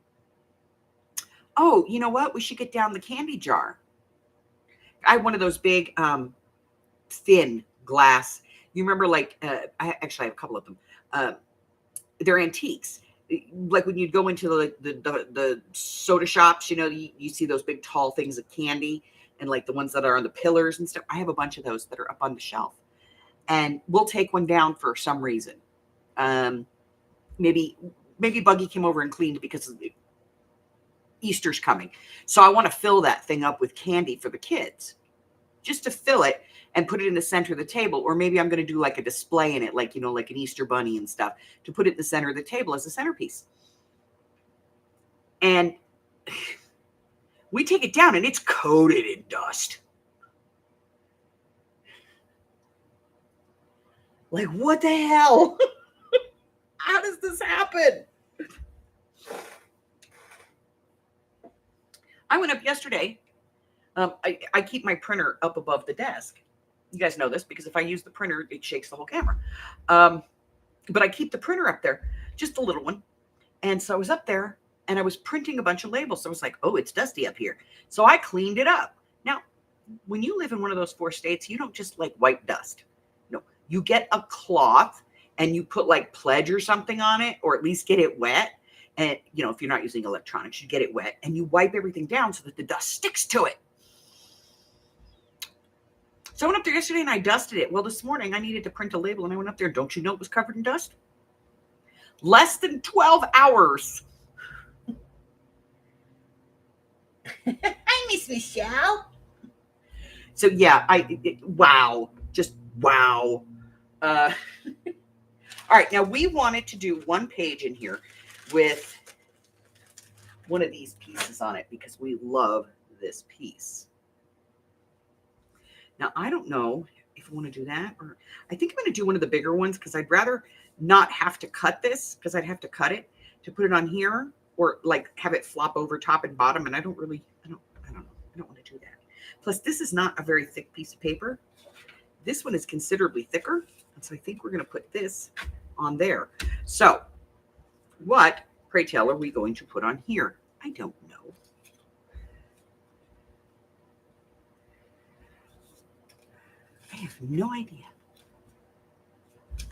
oh, you know what? We should get down the candy jar. I have one of those big, thin glass. You remember, like, I have a couple of them. They're antiques. Like when you go into the soda shops, you see those big tall things of candy, and like the ones that are on the pillars and stuff. I have a bunch of those that are up on the shelf, and we'll take one down for some reason. Maybe Buggy came over and cleaned because Easter's coming, so I want to fill that thing up with candy for the kids, just to fill it and put it in the center of the table. Or maybe I'm going to do like a display in it, like, like an Easter bunny and stuff, to put it in the center of the table as a centerpiece. And we take it down and it's coated in dust. Like, what the hell? How does this happen? I went up yesterday. I keep my printer up above the desk. You guys know this because if I use the printer, it shakes the whole camera. But I keep the printer up there, just a little one. And so I was up there and I was printing a bunch of labels. So I was like, oh, it's dusty up here. So I cleaned it up. Now, when you live in one of those 4 states, you don't just like wipe dust. No, you get a cloth and you put like Pledge or something on it, or at least get it wet. And, you know, if you're not using electronics, you get it wet and you wipe everything down so that the dust sticks to it. So I went up there yesterday and I dusted it. Well, this morning I needed to print a label and I went up there. Don't you know it was covered in dust? Less than 12 hours. Hi, Miss Michelle. So yeah, wow. Just wow. All right, now we wanted to do one page in here with one of these pieces on it because we love this piece. Now, I don't know if I want to do that, or I think I'm going to do one of the bigger ones because I'd rather not have to cut this, because I'd have to cut it to put it on here, or like have it flop over top and bottom. And I don't know. I don't want to do that. Plus, this is not a very thick piece of paper. This one is considerably thicker. And so I think we're going to put this on there. So what, pray tell, are we going to put on here? I don't know. I have no idea. I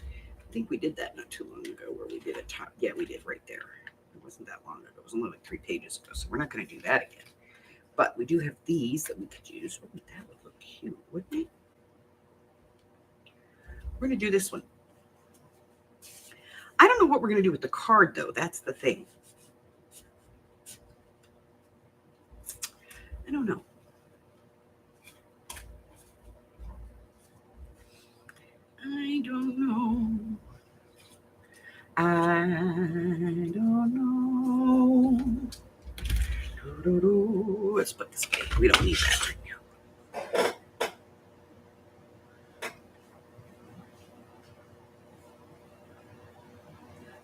think we did that not too long ago where we did a top. Yeah, we did right there. It wasn't that long ago. It was only like 3 pages ago. So we're not going to do that again. But we do have these that we could use. Oh, that would look cute, wouldn't it? We're going to do this one. I don't know what we're going to do with the card, though. That's the thing. I don't know. I don't know. I don't know. Let's put this away. We don't need that right now.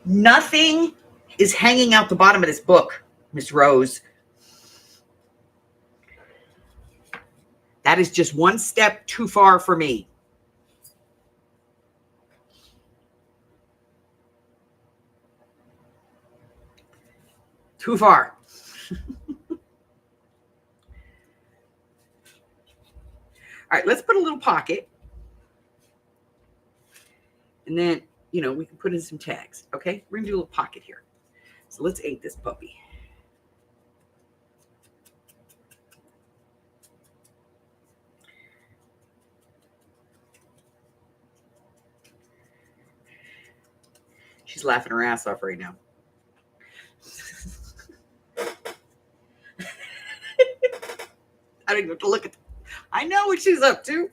Nothing is hanging out the bottom of this book, Miss Rose. That is just one step too far for me. Too far. All right, let's put a little pocket. And then, you know, we can put in some tags. Okay, we're going to do a little pocket here. So let's aid this puppy. She's laughing her ass off right now. I don't even have to look at. I know what she's up to.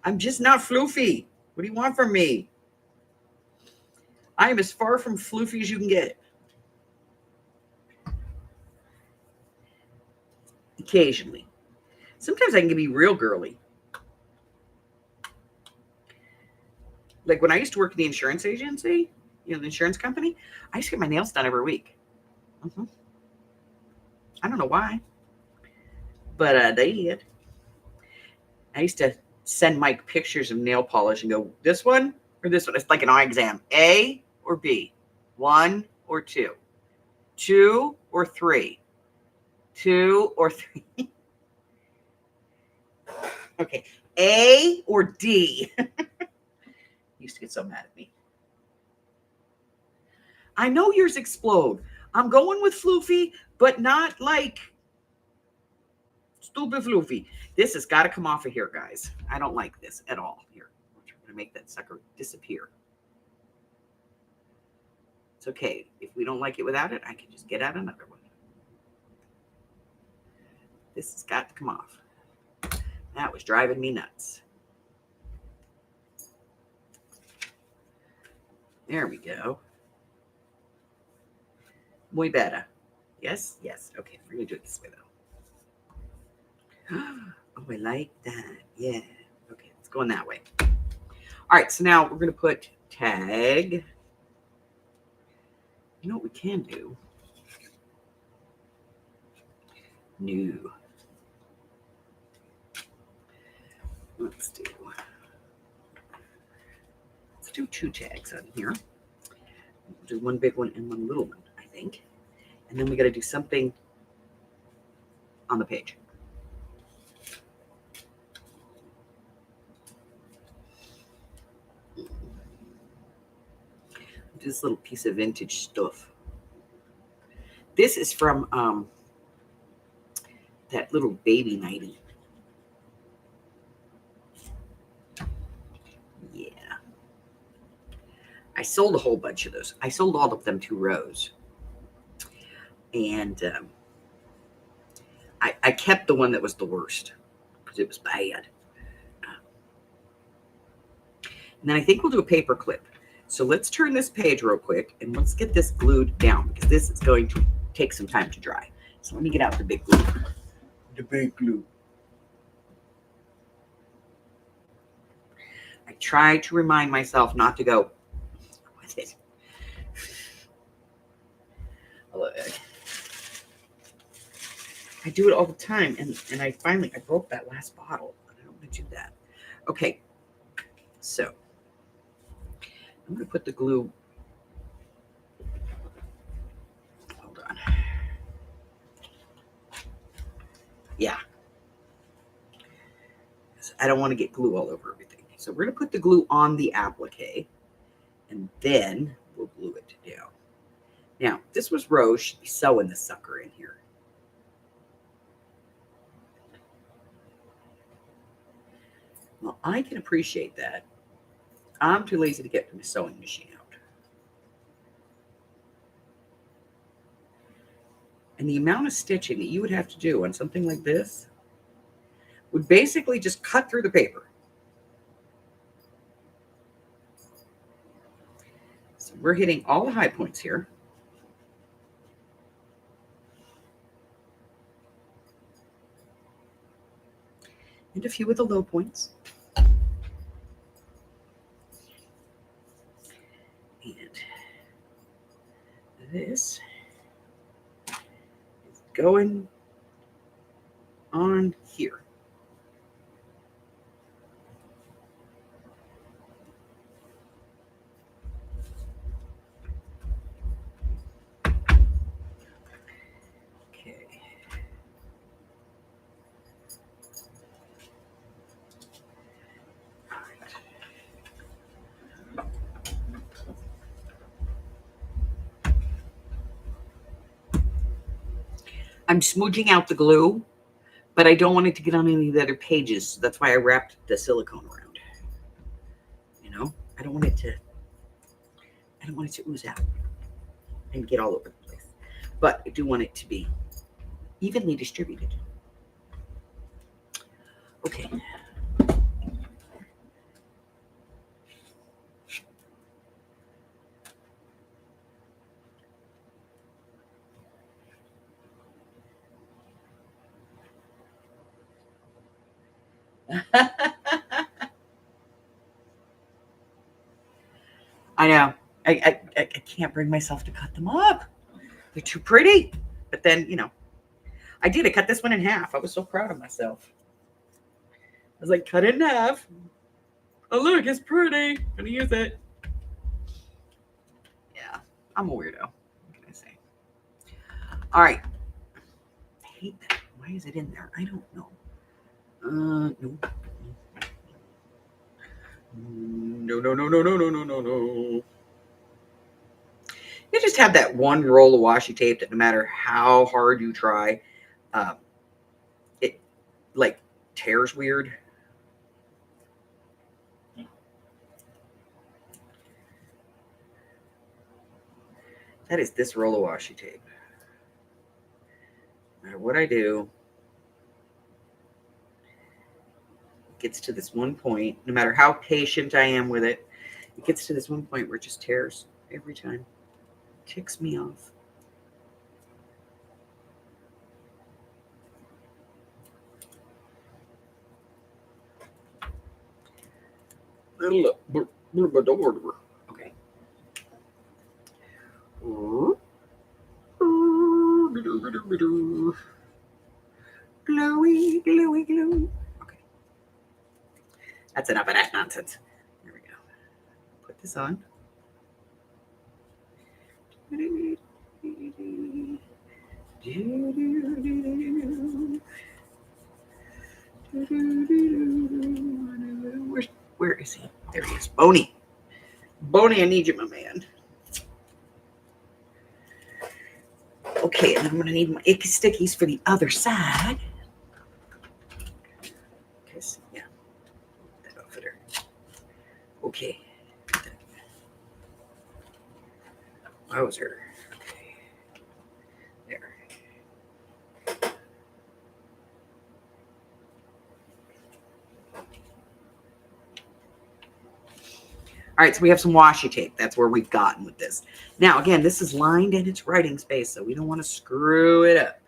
I'm just not Floofy. What do you want from me? I am as far from Floofy as you can get. Occasionally. Sometimes I can be real girly. Like when I used to work at the insurance agency, you know, the insurance company, I used to get my nails done every week. I don't know why, but they did. I used to send Mike pictures of nail polish and go, this one or this one? It's like an eye exam. A or B? 1 or 2? 2 or 3? 2 or 3? Okay. A or D? Used to get so mad at me. I know yours explode. I'm going with Floofy, but not like stupid Floofy. This has got to come off of here, guys. I don't like this at all. Here, I'm trying to make that sucker disappear. It's okay. If we don't like it without it, I can just get out another one. This has got to come off. That was driving me nuts. There we go. Muy better. Yes, yes. Okay, we're going to do it this way, though. Oh, I like that. Yeah. Okay, it's going that way. All right, so now we're going to put tag. You know what we can do? New. Let's do 2 tags on here. Do one big one and one little one, I think. And then we got to do something on the page. This little piece of vintage stuff. This is from that little baby nightie. Yeah. I sold a whole bunch of those. I sold all of them 2 rows. And I kept the one that was the worst because it was bad. And then I think we'll do a paper clip. So let's turn this page real quick and let's get this glued down because this is going to take some time to dry. So let me get out the big glue. The big glue. I try to remind myself not to go with it. I do it all the time, and I broke that last bottle. I don't want to do that. Okay, so I'm going to put the glue. Hold on. Yeah. I don't want to get glue all over everything. So we're going to put the glue on the applique, and then we'll glue it down. Now, this was Rose. She'd be sewing the sucker in here. Well, I can appreciate that. I'm too lazy to get my sewing machine out. And the amount of stitching that you would have to do on something like this would basically just cut through the paper. So we're hitting all the high points here. And a few of the low points. And this is going on here. Okay. I'm smooching out the glue, but I don't want it to get on any of the other pages. So that's why I wrapped the silicone around. You know, I don't want it to ooze out and get all over the place. But I do want it to be evenly distributed. Okay. I know. I can't bring myself to cut them up. They're too pretty. But then, you know, I did. I cut this one in half. I was so proud of myself. I was like, cut it in half. Oh, look, it's pretty. I'm going to use it. Yeah, I'm a weirdo. What can I say? All right. I hate that. Why is it in there? I don't know. No. No. You just have that one roll of washi tape that no matter how hard you try, it like tears weird. That is this roll of washi tape. No matter what I do, it gets to this one point, no matter how patient I am with it, it gets to this one point where it just tears every time. It ticks me off. Okay. Glowy, glowy, glue. Okay. That's enough of that nonsense. There we go. Put this on. Where is he? There he is. Boney. Boney, I need you, my man. Okay, and I'm going to need my icky stickies for the other side. Okay, so, yeah. That off of there. Okay. Wowzer. Okay. There. All right, so we have some washi tape. That's where we've gotten with this. Now, again, this is lined in its writing space, so we don't want to screw it up.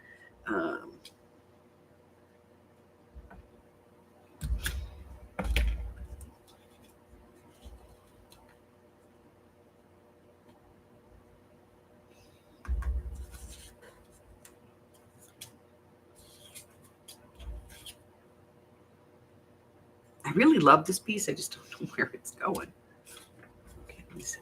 I really love this piece. I just don't know where it's going. Okay, let me see.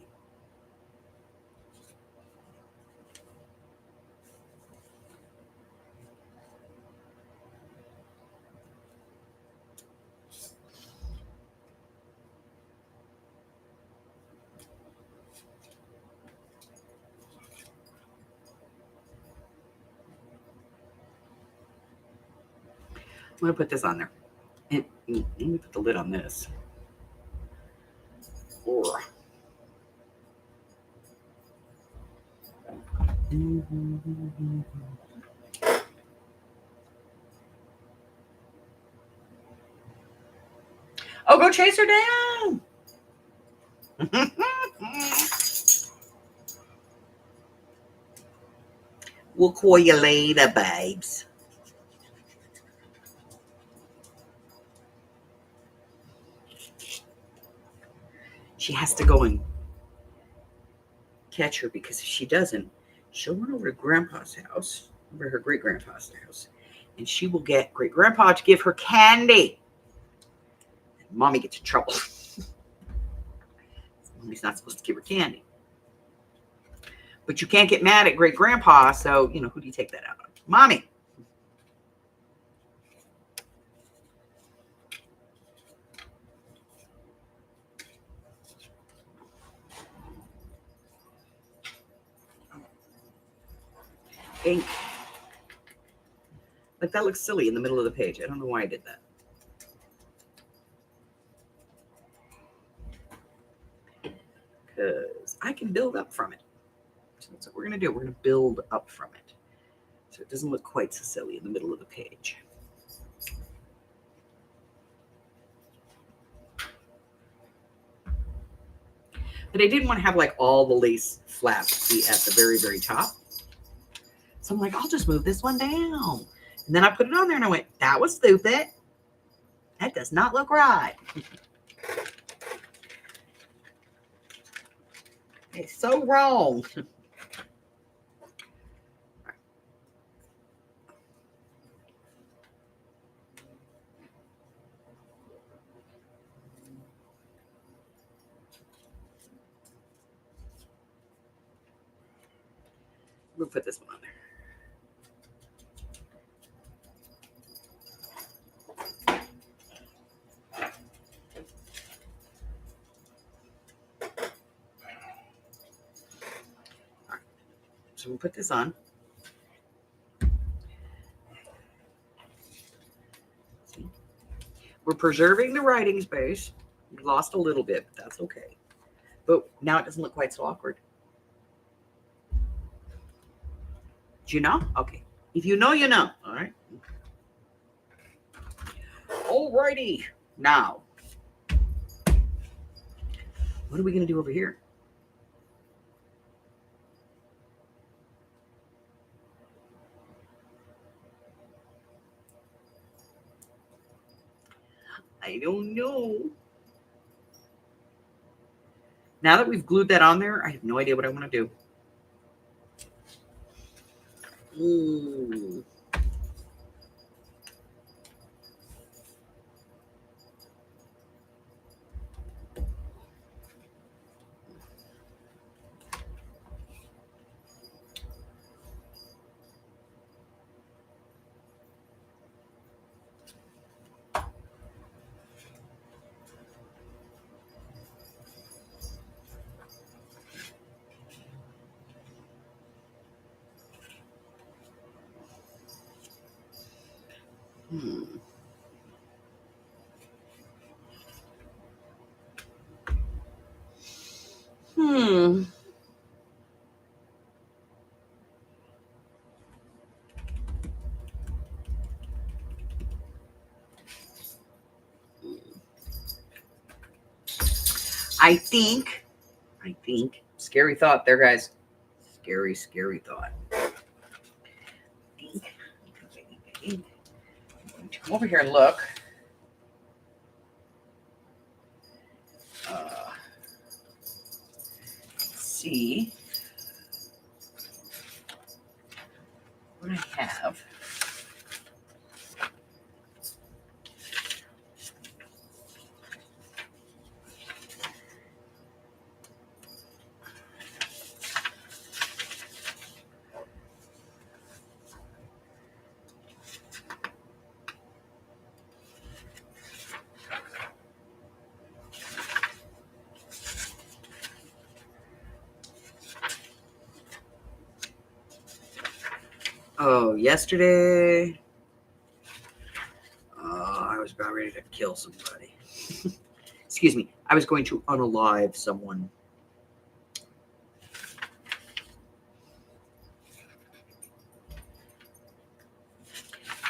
I'm going to put this on there. And let me put the lid on this. Oh, go chase her down. We'll call you later, babes. She has to go and catch her, because if she doesn't, she'll run over to Grandpa's house, over her great-grandpa's house, and she will get great-grandpa to give her candy. And Mommy gets in trouble. Mommy's not supposed to give her candy. But you can't get mad at great-grandpa, so, who do you take that out on? Mommy. Ink. Like, that looks silly in the middle of the page. I don't know why I did that. Because I can build up from it. So that's what we're going to do. We're going to build up from it, so it doesn't look quite so silly in the middle of the page. But I didn't want to have like all the lace flaps be at the very, very top. So I'm like, I'll just move this one down. And then I put it on there and I went, that was stupid. That does not look right. It's so wrong. We'll put this one on there. All right. So we'll put this on. See? We're preserving the writing space. We lost a little bit, but that's okay. But now it doesn't look quite so awkward. Do you know? Okay. If you know, you know. All right. Alrighty. Now, what are we going to do over here? I don't know. Now that we've glued that on there, I have no idea what I want to do. Ooh. Hmm. Hmm. I think, scary thought there, guys. Scary, scary thought. Come over here and look. See what I have. Oh, yesterday, I was about ready to kill somebody. Excuse me. I was going to unalive someone.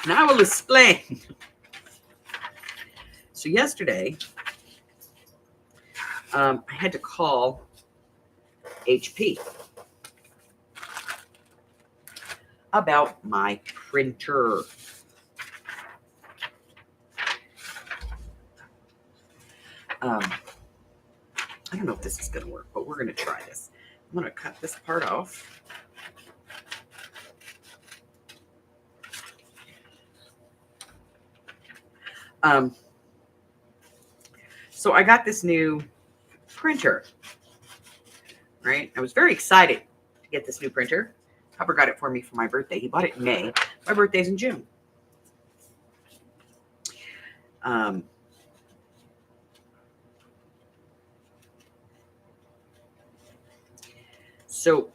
And I will explain. So yesterday, I had to call HP about my printer. I don't know if this is going to work, but we're going to try this. I'm going to cut this part off. So I got this new printer, right? I was very excited to get this new printer. Papa got it for me for my birthday. He bought it in May. My birthday's in June. So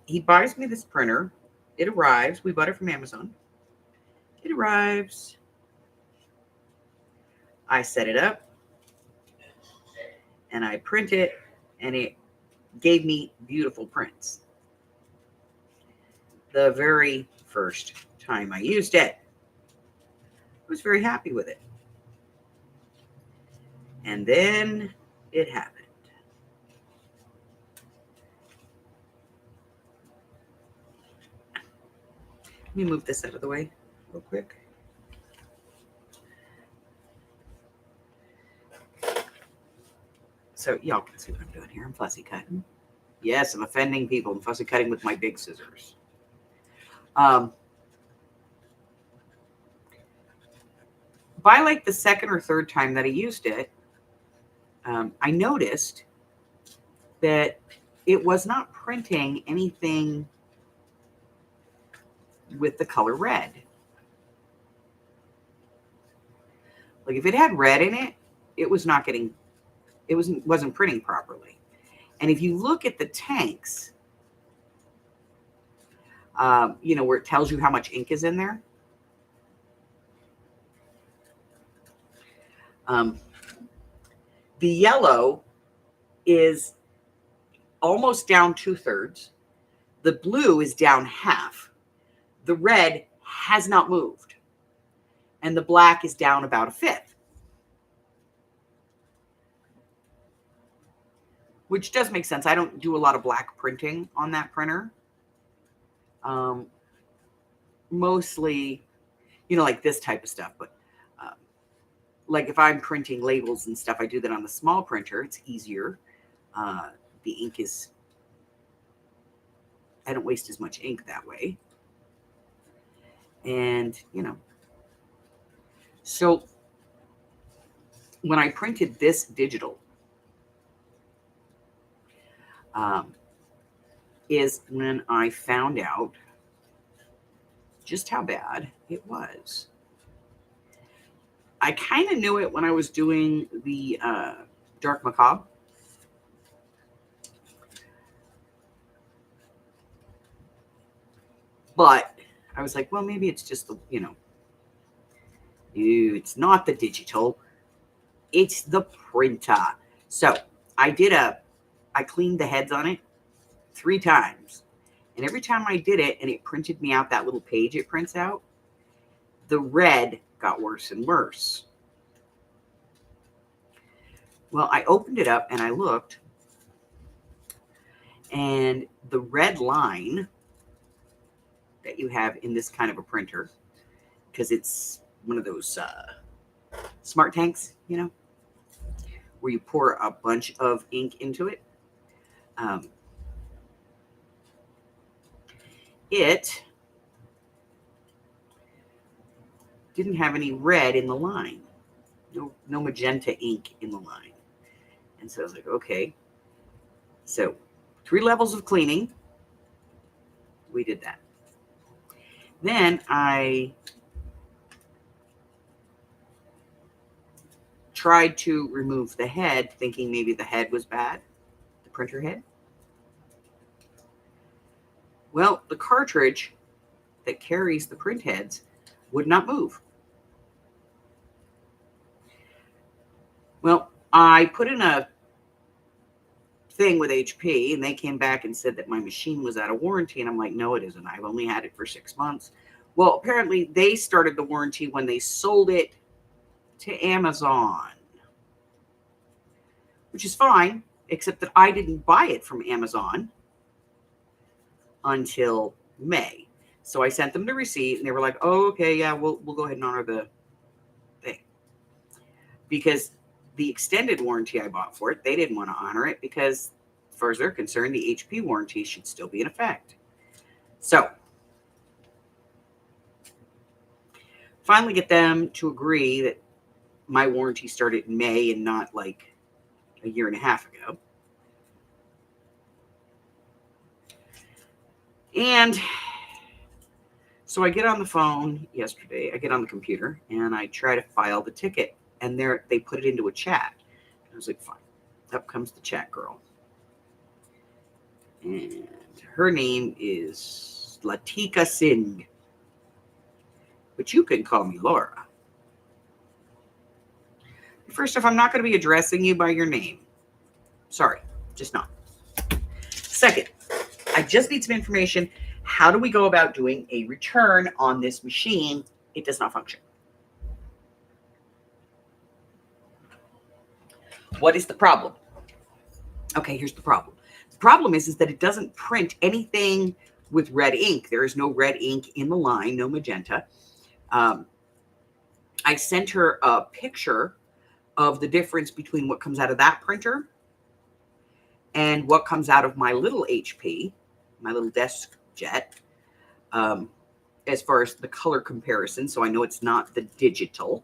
he buys me this printer. It arrives. We bought it from Amazon. It arrives. I set it up and I print it, and it gave me beautiful prints. The very first time I used it, I was very happy with it. And then it happened. Let me move this out of the way real quick. So y'all can see what I'm doing here. I'm fussy cutting. Yes, I'm offending people. I'm fussy cutting with my big scissors. By like the second or third time that I used it, I noticed that it was not printing anything with the color red. Like if it had red in it, it was not getting, it wasn't printing properly. And if you look at the tanks, you know, where it tells you how much ink is in there, the yellow is almost down 2/3. The blue is down half. The red has not moved. And the black is down about 1/5. Which does make sense. I don't do a lot of black printing on that printer. Mostly, you know, like this type of stuff. But like if I'm printing labels and stuff, I do that on the small printer. It's easier. The ink is, I don't waste as much ink that way. And, you know, so when I printed this digital, is when I found out just how bad it was. I kind of knew it when I was doing the Dark Macabre. But I was like, well, maybe it's just the, you know, Ew, it's not the digital. It's the printer. So I cleaned the heads on it 3 times. And every time I did it and it printed me out that little page it prints out, the red got worse and worse. Well, I opened it up and I looked, and the red line that you have in this kind of a printer, because it's one of those smart tanks, you know, where you pour a bunch of ink into it. It didn't have any red in the line. No magenta ink in the line. And so I was like, okay. So 3 levels of cleaning. We did that. Then I tried to remove the head, thinking maybe the head was bad, the printer head. Well, the cartridge that carries the print heads would not move. Well, I put in a thing with HP, and they came back and said that my machine was out of warranty. And I'm like, no, it isn't. I've only had it for 6 months. Well, apparently they started the warranty when they sold it to Amazon, which is fine, except that I didn't buy it from Amazon until May. So I sent them the receipt, and they were like, oh, okay, yeah, we'll go ahead and honor the thing. Because the extended warranty I bought for it, they didn't want to honor it because, as far as they're concerned, the HP warranty should still be in effect. So, finally get them to agree that my warranty started in May and not like a year and a half ago. And so I get on the phone yesterday, I get on the computer, and I try to file the ticket. And they put it into a chat. I was like, fine. Up comes the chat girl. And her name is Latika Singh. But you can call me Laura. First off, I'm not going to be addressing you by your name. Sorry, just not. Second, I just need some information. How do we go about doing a return on this machine? It does not function. What is the problem? Okay, here's the problem. The problem is that it doesn't print anything with red ink. There is no red ink in the line, no magenta. I sent her a picture of the difference between what comes out of that printer and what comes out of my little HP, my little desk jet, as far as the color comparison. So I know it's not the digital.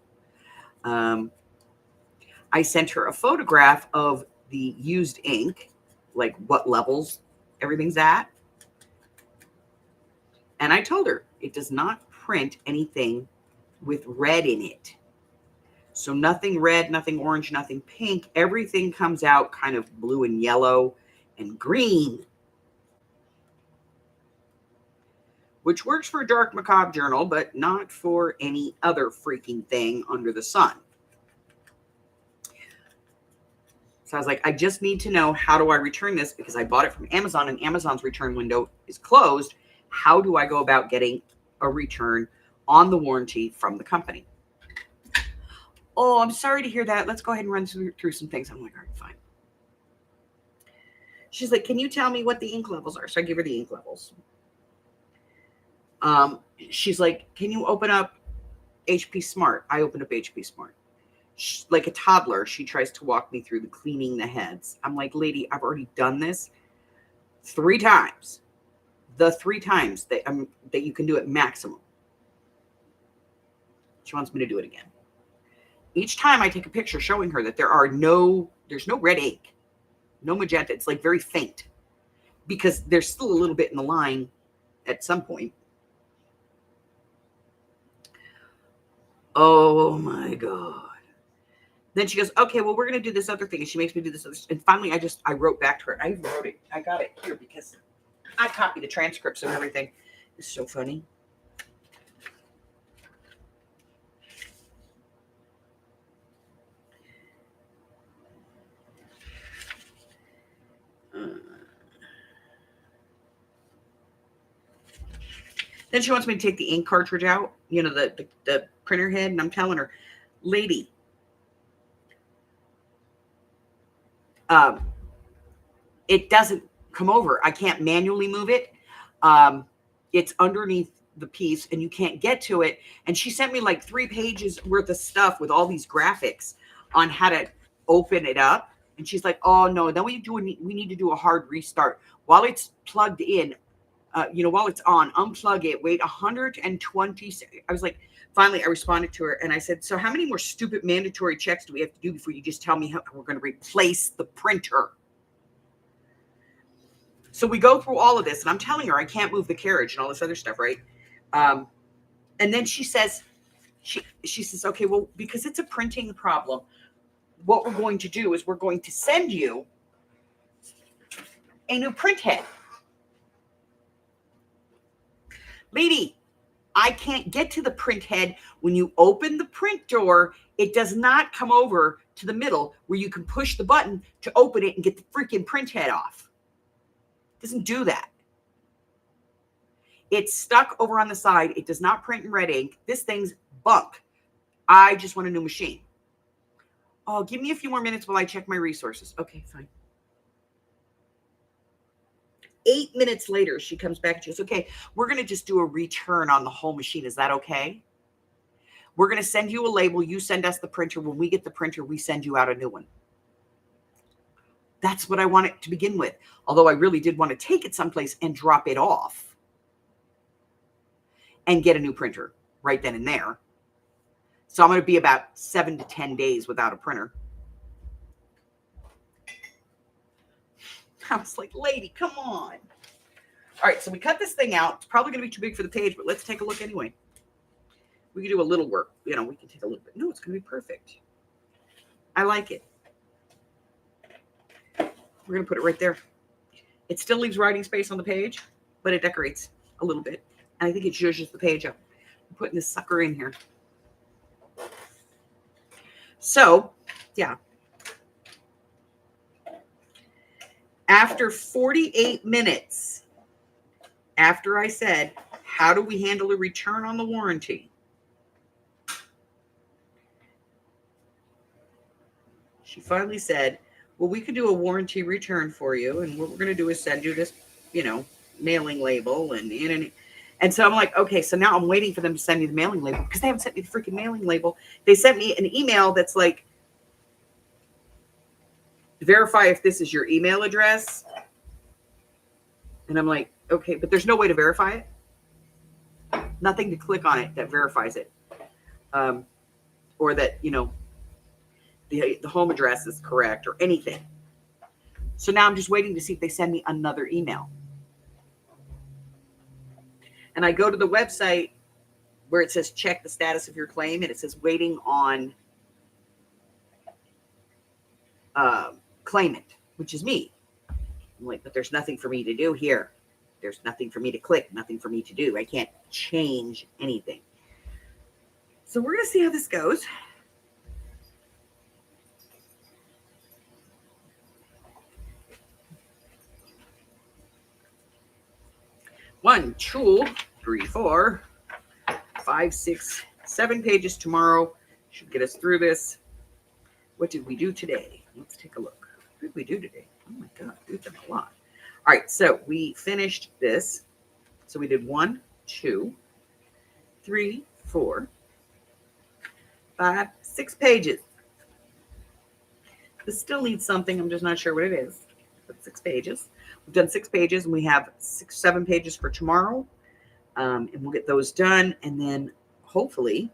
I sent her a photograph of the used ink, like what levels everything's at. And I told her it does not print anything with red in it. So nothing red, nothing orange, nothing pink. Everything comes out kind of blue and yellow and green, which works for a dark macabre journal, but not for any other freaking thing under the sun. So I was like, I just need to know, how do I return this? Because I bought it from Amazon and Amazon's return window is closed. How do I go about getting a return on the warranty from the company? Oh, I'm sorry to hear that. Let's go ahead and run through some things. I'm like, all right, fine. She's like, can you tell me what the ink levels are? So I give her the ink levels. She's like, can you open up HP Smart? I opened up HP Smart. Like a toddler, she tries to walk me through the cleaning the heads. I'm like, lady, I've already done this 3 times. The 3 times that you can do it maximum. She wants me to do it again. Each time I take a picture showing her that there's no red ink, no magenta. It's like very faint because there's still a little bit in the line at some point. Oh my God. Then she goes, okay, well, we're going to do this other thing. And she makes me do this other. And finally, I wrote back to her. I wrote it. I got it here because I copied the transcripts and everything. It's so funny. Then she wants me to take the ink cartridge out, you know, the printer head. And I'm telling her, lady, it doesn't come over. I can't manually move it. It's underneath the piece and you can't get to it. And she sent me like 3 pages worth of stuff with all these graphics on how to open it up. And she's like, oh no, then we need to do a hard restart while it's plugged in. You know, while it's on, unplug it, wait 120 seconds. I was like, finally, I responded to her and I said, so how many more stupid mandatory checks do we have to do before you just tell me how we're going to replace the printer? So we go through all of this and I'm telling her I can't move the carriage and all this other stuff, right? And then she says, she says, okay, well, because it's a printing problem, what we're going to do is we're going to send you a new print head. Lady, I can't get to the print head. When you open the print door, it does not come over to the middle where you can push the button to open it and get the freaking print head off. It doesn't do that. It's stuck over on the side. It does not print in red ink. This thing's bunk. I just want a new machine. Oh, give me a few more minutes while I check my resources. Okay, fine. 8 minutes later, she comes back and she goes, okay, we're going to just do a return on the whole machine. Is that okay? We're going to send you a label. You send us the printer. When we get the printer, we send you out a new one. That's what I want it to begin with. Although I really did want to take it someplace and drop it off and get a new printer right then and there. So I'm going to be about 7 to 10 days without a printer. I was like, lady, come on. All right, so we cut this thing out. It's probably going to be too big for the page, but let's take a look anyway. We can do a little work. You know, we can take a little bit. No, it's going to be perfect. I like it. We're going to put it right there. It still leaves writing space on the page, but it decorates a little bit. And I think it zhuzhes the page up. I'm putting this sucker in here. So, yeah. After 48 minutes, after I said, how do we handle a return on the warranty? She finally said, well, we could do a warranty return for you. And what we're going to do is send you this, you know, mailing label. And so I'm like, okay, so now I'm waiting for them to send me the mailing label because they haven't sent me the freaking mailing label. They sent me an email that's like, verify if this is your email address. And I'm like, okay, but there's no way to verify it. Nothing to click on it that verifies it. Or that, you know, the home address is correct or anything. So now I'm just waiting to see if they send me another email. And I go to the website where it says check the status of your claim and it says waiting on claimant, which is me. I'm like, but there's nothing for me to do here. There's nothing for me to click, nothing for me to do. I can't change anything. So we're going to see how this goes. One, 2, 3, 4, 5, 6, 7 pages tomorrow. Should get us through this. What did we do today? Let's take a look. What did we do today? Oh my God, we've done a lot. All right, so we finished this. So we did 1, 2, 3, 4, 5, 6 pages. This still needs something. I'm just not sure what it is. But 6 pages. We've done 6 pages, and we have 7 pages for tomorrow. And we'll get those done. And then hopefully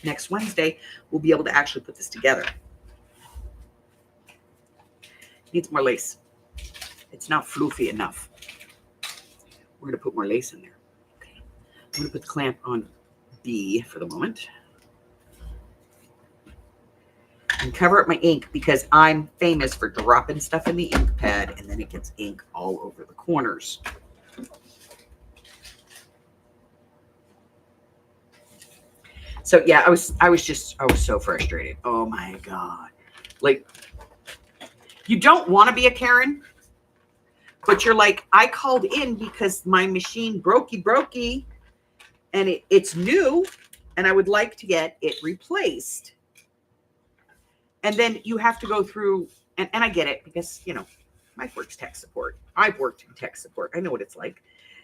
next Wednesday, we'll be able to actually put this together. Needs more lace. It's not floofy enough. We're going to put more lace in there. Okay. I'm going to put the clamp on B for the moment. And cover up my ink because I'm famous for dropping stuff in the ink pad and then it gets ink all over the corners. So yeah, I was so frustrated. Oh my God. Like, you don't want to be a Karen, But you're like, I called in because my machine brokey, and it's new, and I would like to get it replaced. And then you have to go through, and I get it because, Mike works tech support. I've worked in tech support. I know what it's like.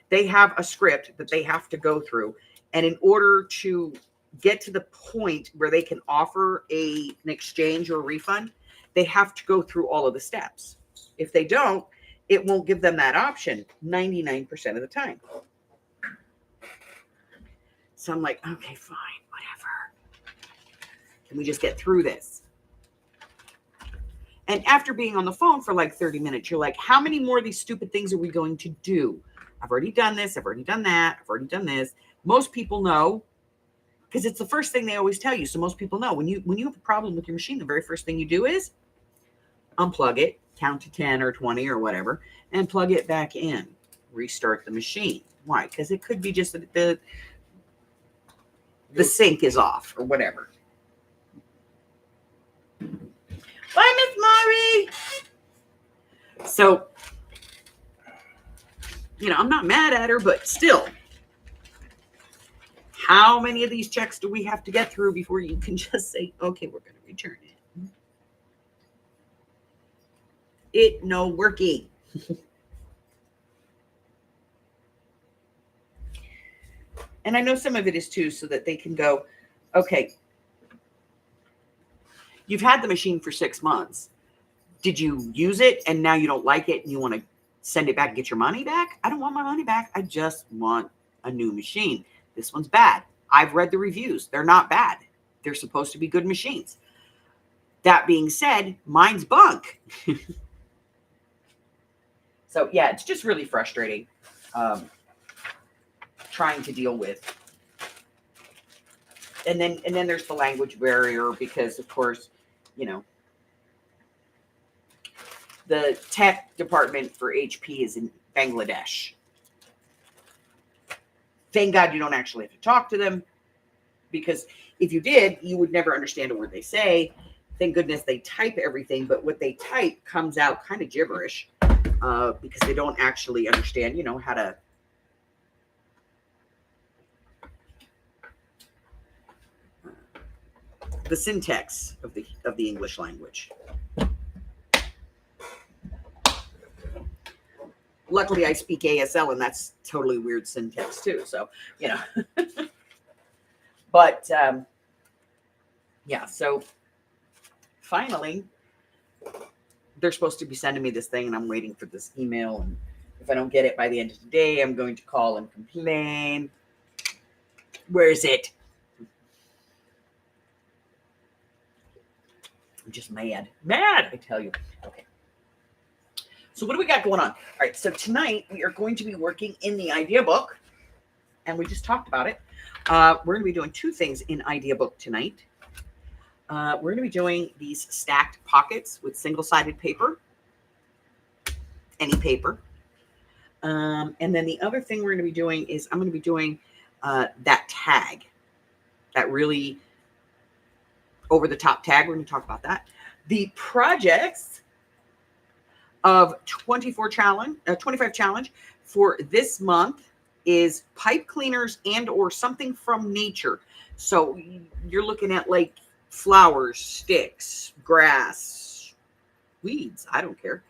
They have a script that they have to go through. And in order to get to the point where they can offer an exchange or a refund, they have to go through all of the steps. If they don't, it won't give them that option 99% of the time. So I'm like, okay, fine, whatever. Can we just get through this? And after being on the phone for like 30 minutes, you're like, how many more of these stupid things are we going to do? I've already done this. I've already done that. I've already done this. Most people know, because it's the first thing they always tell you. So most people know when you have a problem with your machine, the very first thing you do is unplug it, count to 10 or 20 or whatever, and plug it back in. Restart the machine. Why? Because it could be just that the sink is off or whatever. Bye, Miss Maury. So, I'm not mad at her, but still, how many of these checks do we have to get through before you can just say, okay, we're going to return it? It no working. And I know some of it is too, so that they can go, okay, you've had the machine for 6 months. Did you use it and now you don't like it and you want to send it back and get your money back? I don't want my money back. I just want a new machine. This one's bad. I've read the reviews. They're not bad. They're supposed to be good machines. That being said, mine's bunk. So yeah, it's just really frustrating trying to deal with. And then there's the language barrier because, of course, the tech department for HP is in Bangladesh. Thank God you don't actually have to talk to them, because if you did, you would never understand a word they say. Thank goodness they type everything, but what they type comes out kind of gibberish because they don't actually understand, how to the syntax of the English language. Luckily, I speak ASL, and that's totally weird syntax too. So, but yeah. So finally, they're supposed to be sending me this thing, and I'm waiting for this email. And if I don't get it by the end of the day, I'm going to call and complain. Where is it? I'm just mad, I tell you. Okay. So what do we got going on? All right. So tonight we are going to be working in the idea book, and we just talked about it. We're going to be doing 2 things in idea book tonight. We're going to be doing these stacked pockets with single-sided paper, any paper. And then the other thing we're going to be doing is I'm going to be doing that tag, that really over-the-top tag. We're going to talk about that. The projects of 25 challenge for this month is pipe cleaners and or something from nature. So you're looking at like flowers, sticks, grass, weeds. I don't care.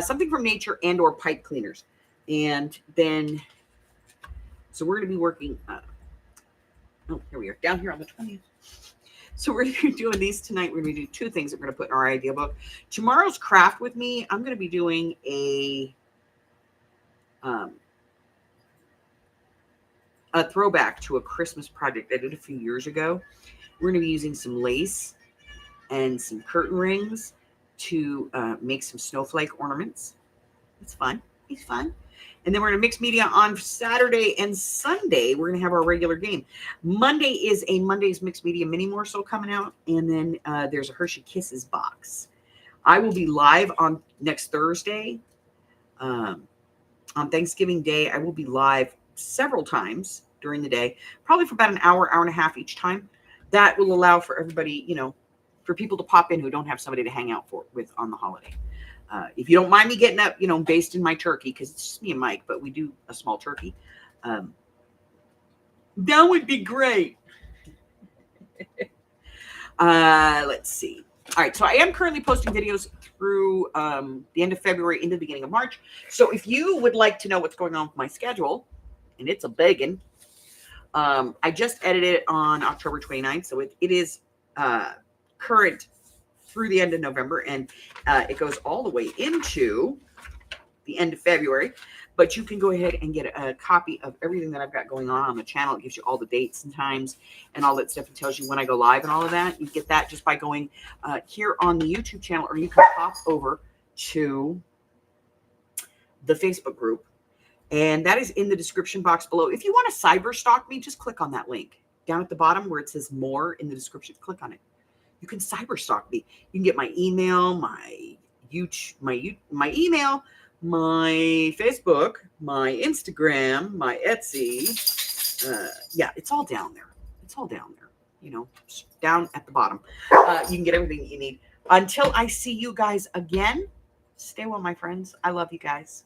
Something from nature and or pipe cleaners. And then, so we're going to be working. Here we are, down here on the 20th. So we're going to be doing these tonight. We're going to do 2 things that we're going to put in our idea book. Tomorrow's craft with me, I'm going to be doing a throwback to a Christmas project I did a few years ago. We're going to be using some lace and some curtain rings to make some snowflake ornaments. It's fun. It's fun. And then we're going to mix media on Saturday and Sunday. We're going to have our regular game. Monday is a Monday's Mixed Media Mini Morsel coming out. And then there's a Hershey Kisses box. I will be live on next Thursday. On Thanksgiving Day, I will be live several times during the day, probably for about an hour and a half each time. That will allow for everybody, for people to pop in who don't have somebody to hang out with on the holiday. If you don't mind me getting up, basting my turkey, because it's just me and Mike, but we do a small turkey. That would be great. Let's see. All right, so I am currently posting videos through the end of February into the beginning of March. So if you would like to know what's going on with my schedule, and it's a biggin, I just edited it on October 29th, so it is current through the end of November, and it goes all the way into the end of February. But you can go ahead and get a copy of everything that I've got going on the channel. It gives you all the dates and times and all that stuff. It tells you when I go live and all of that. You get that just by going here on the YouTube channel, or you can pop over to the Facebook group. And that is in the description box below. If you want to cyber stalk me, just click on that link down at the bottom where it says more in the description. Click on it. You can cyber stalk me. You can get my email, my email, my Facebook, my Instagram, my Etsy. Yeah, it's all down there. It's all down there, down at the bottom. You can get everything you need. Until I see you guys again, stay well, my friends. I love you guys.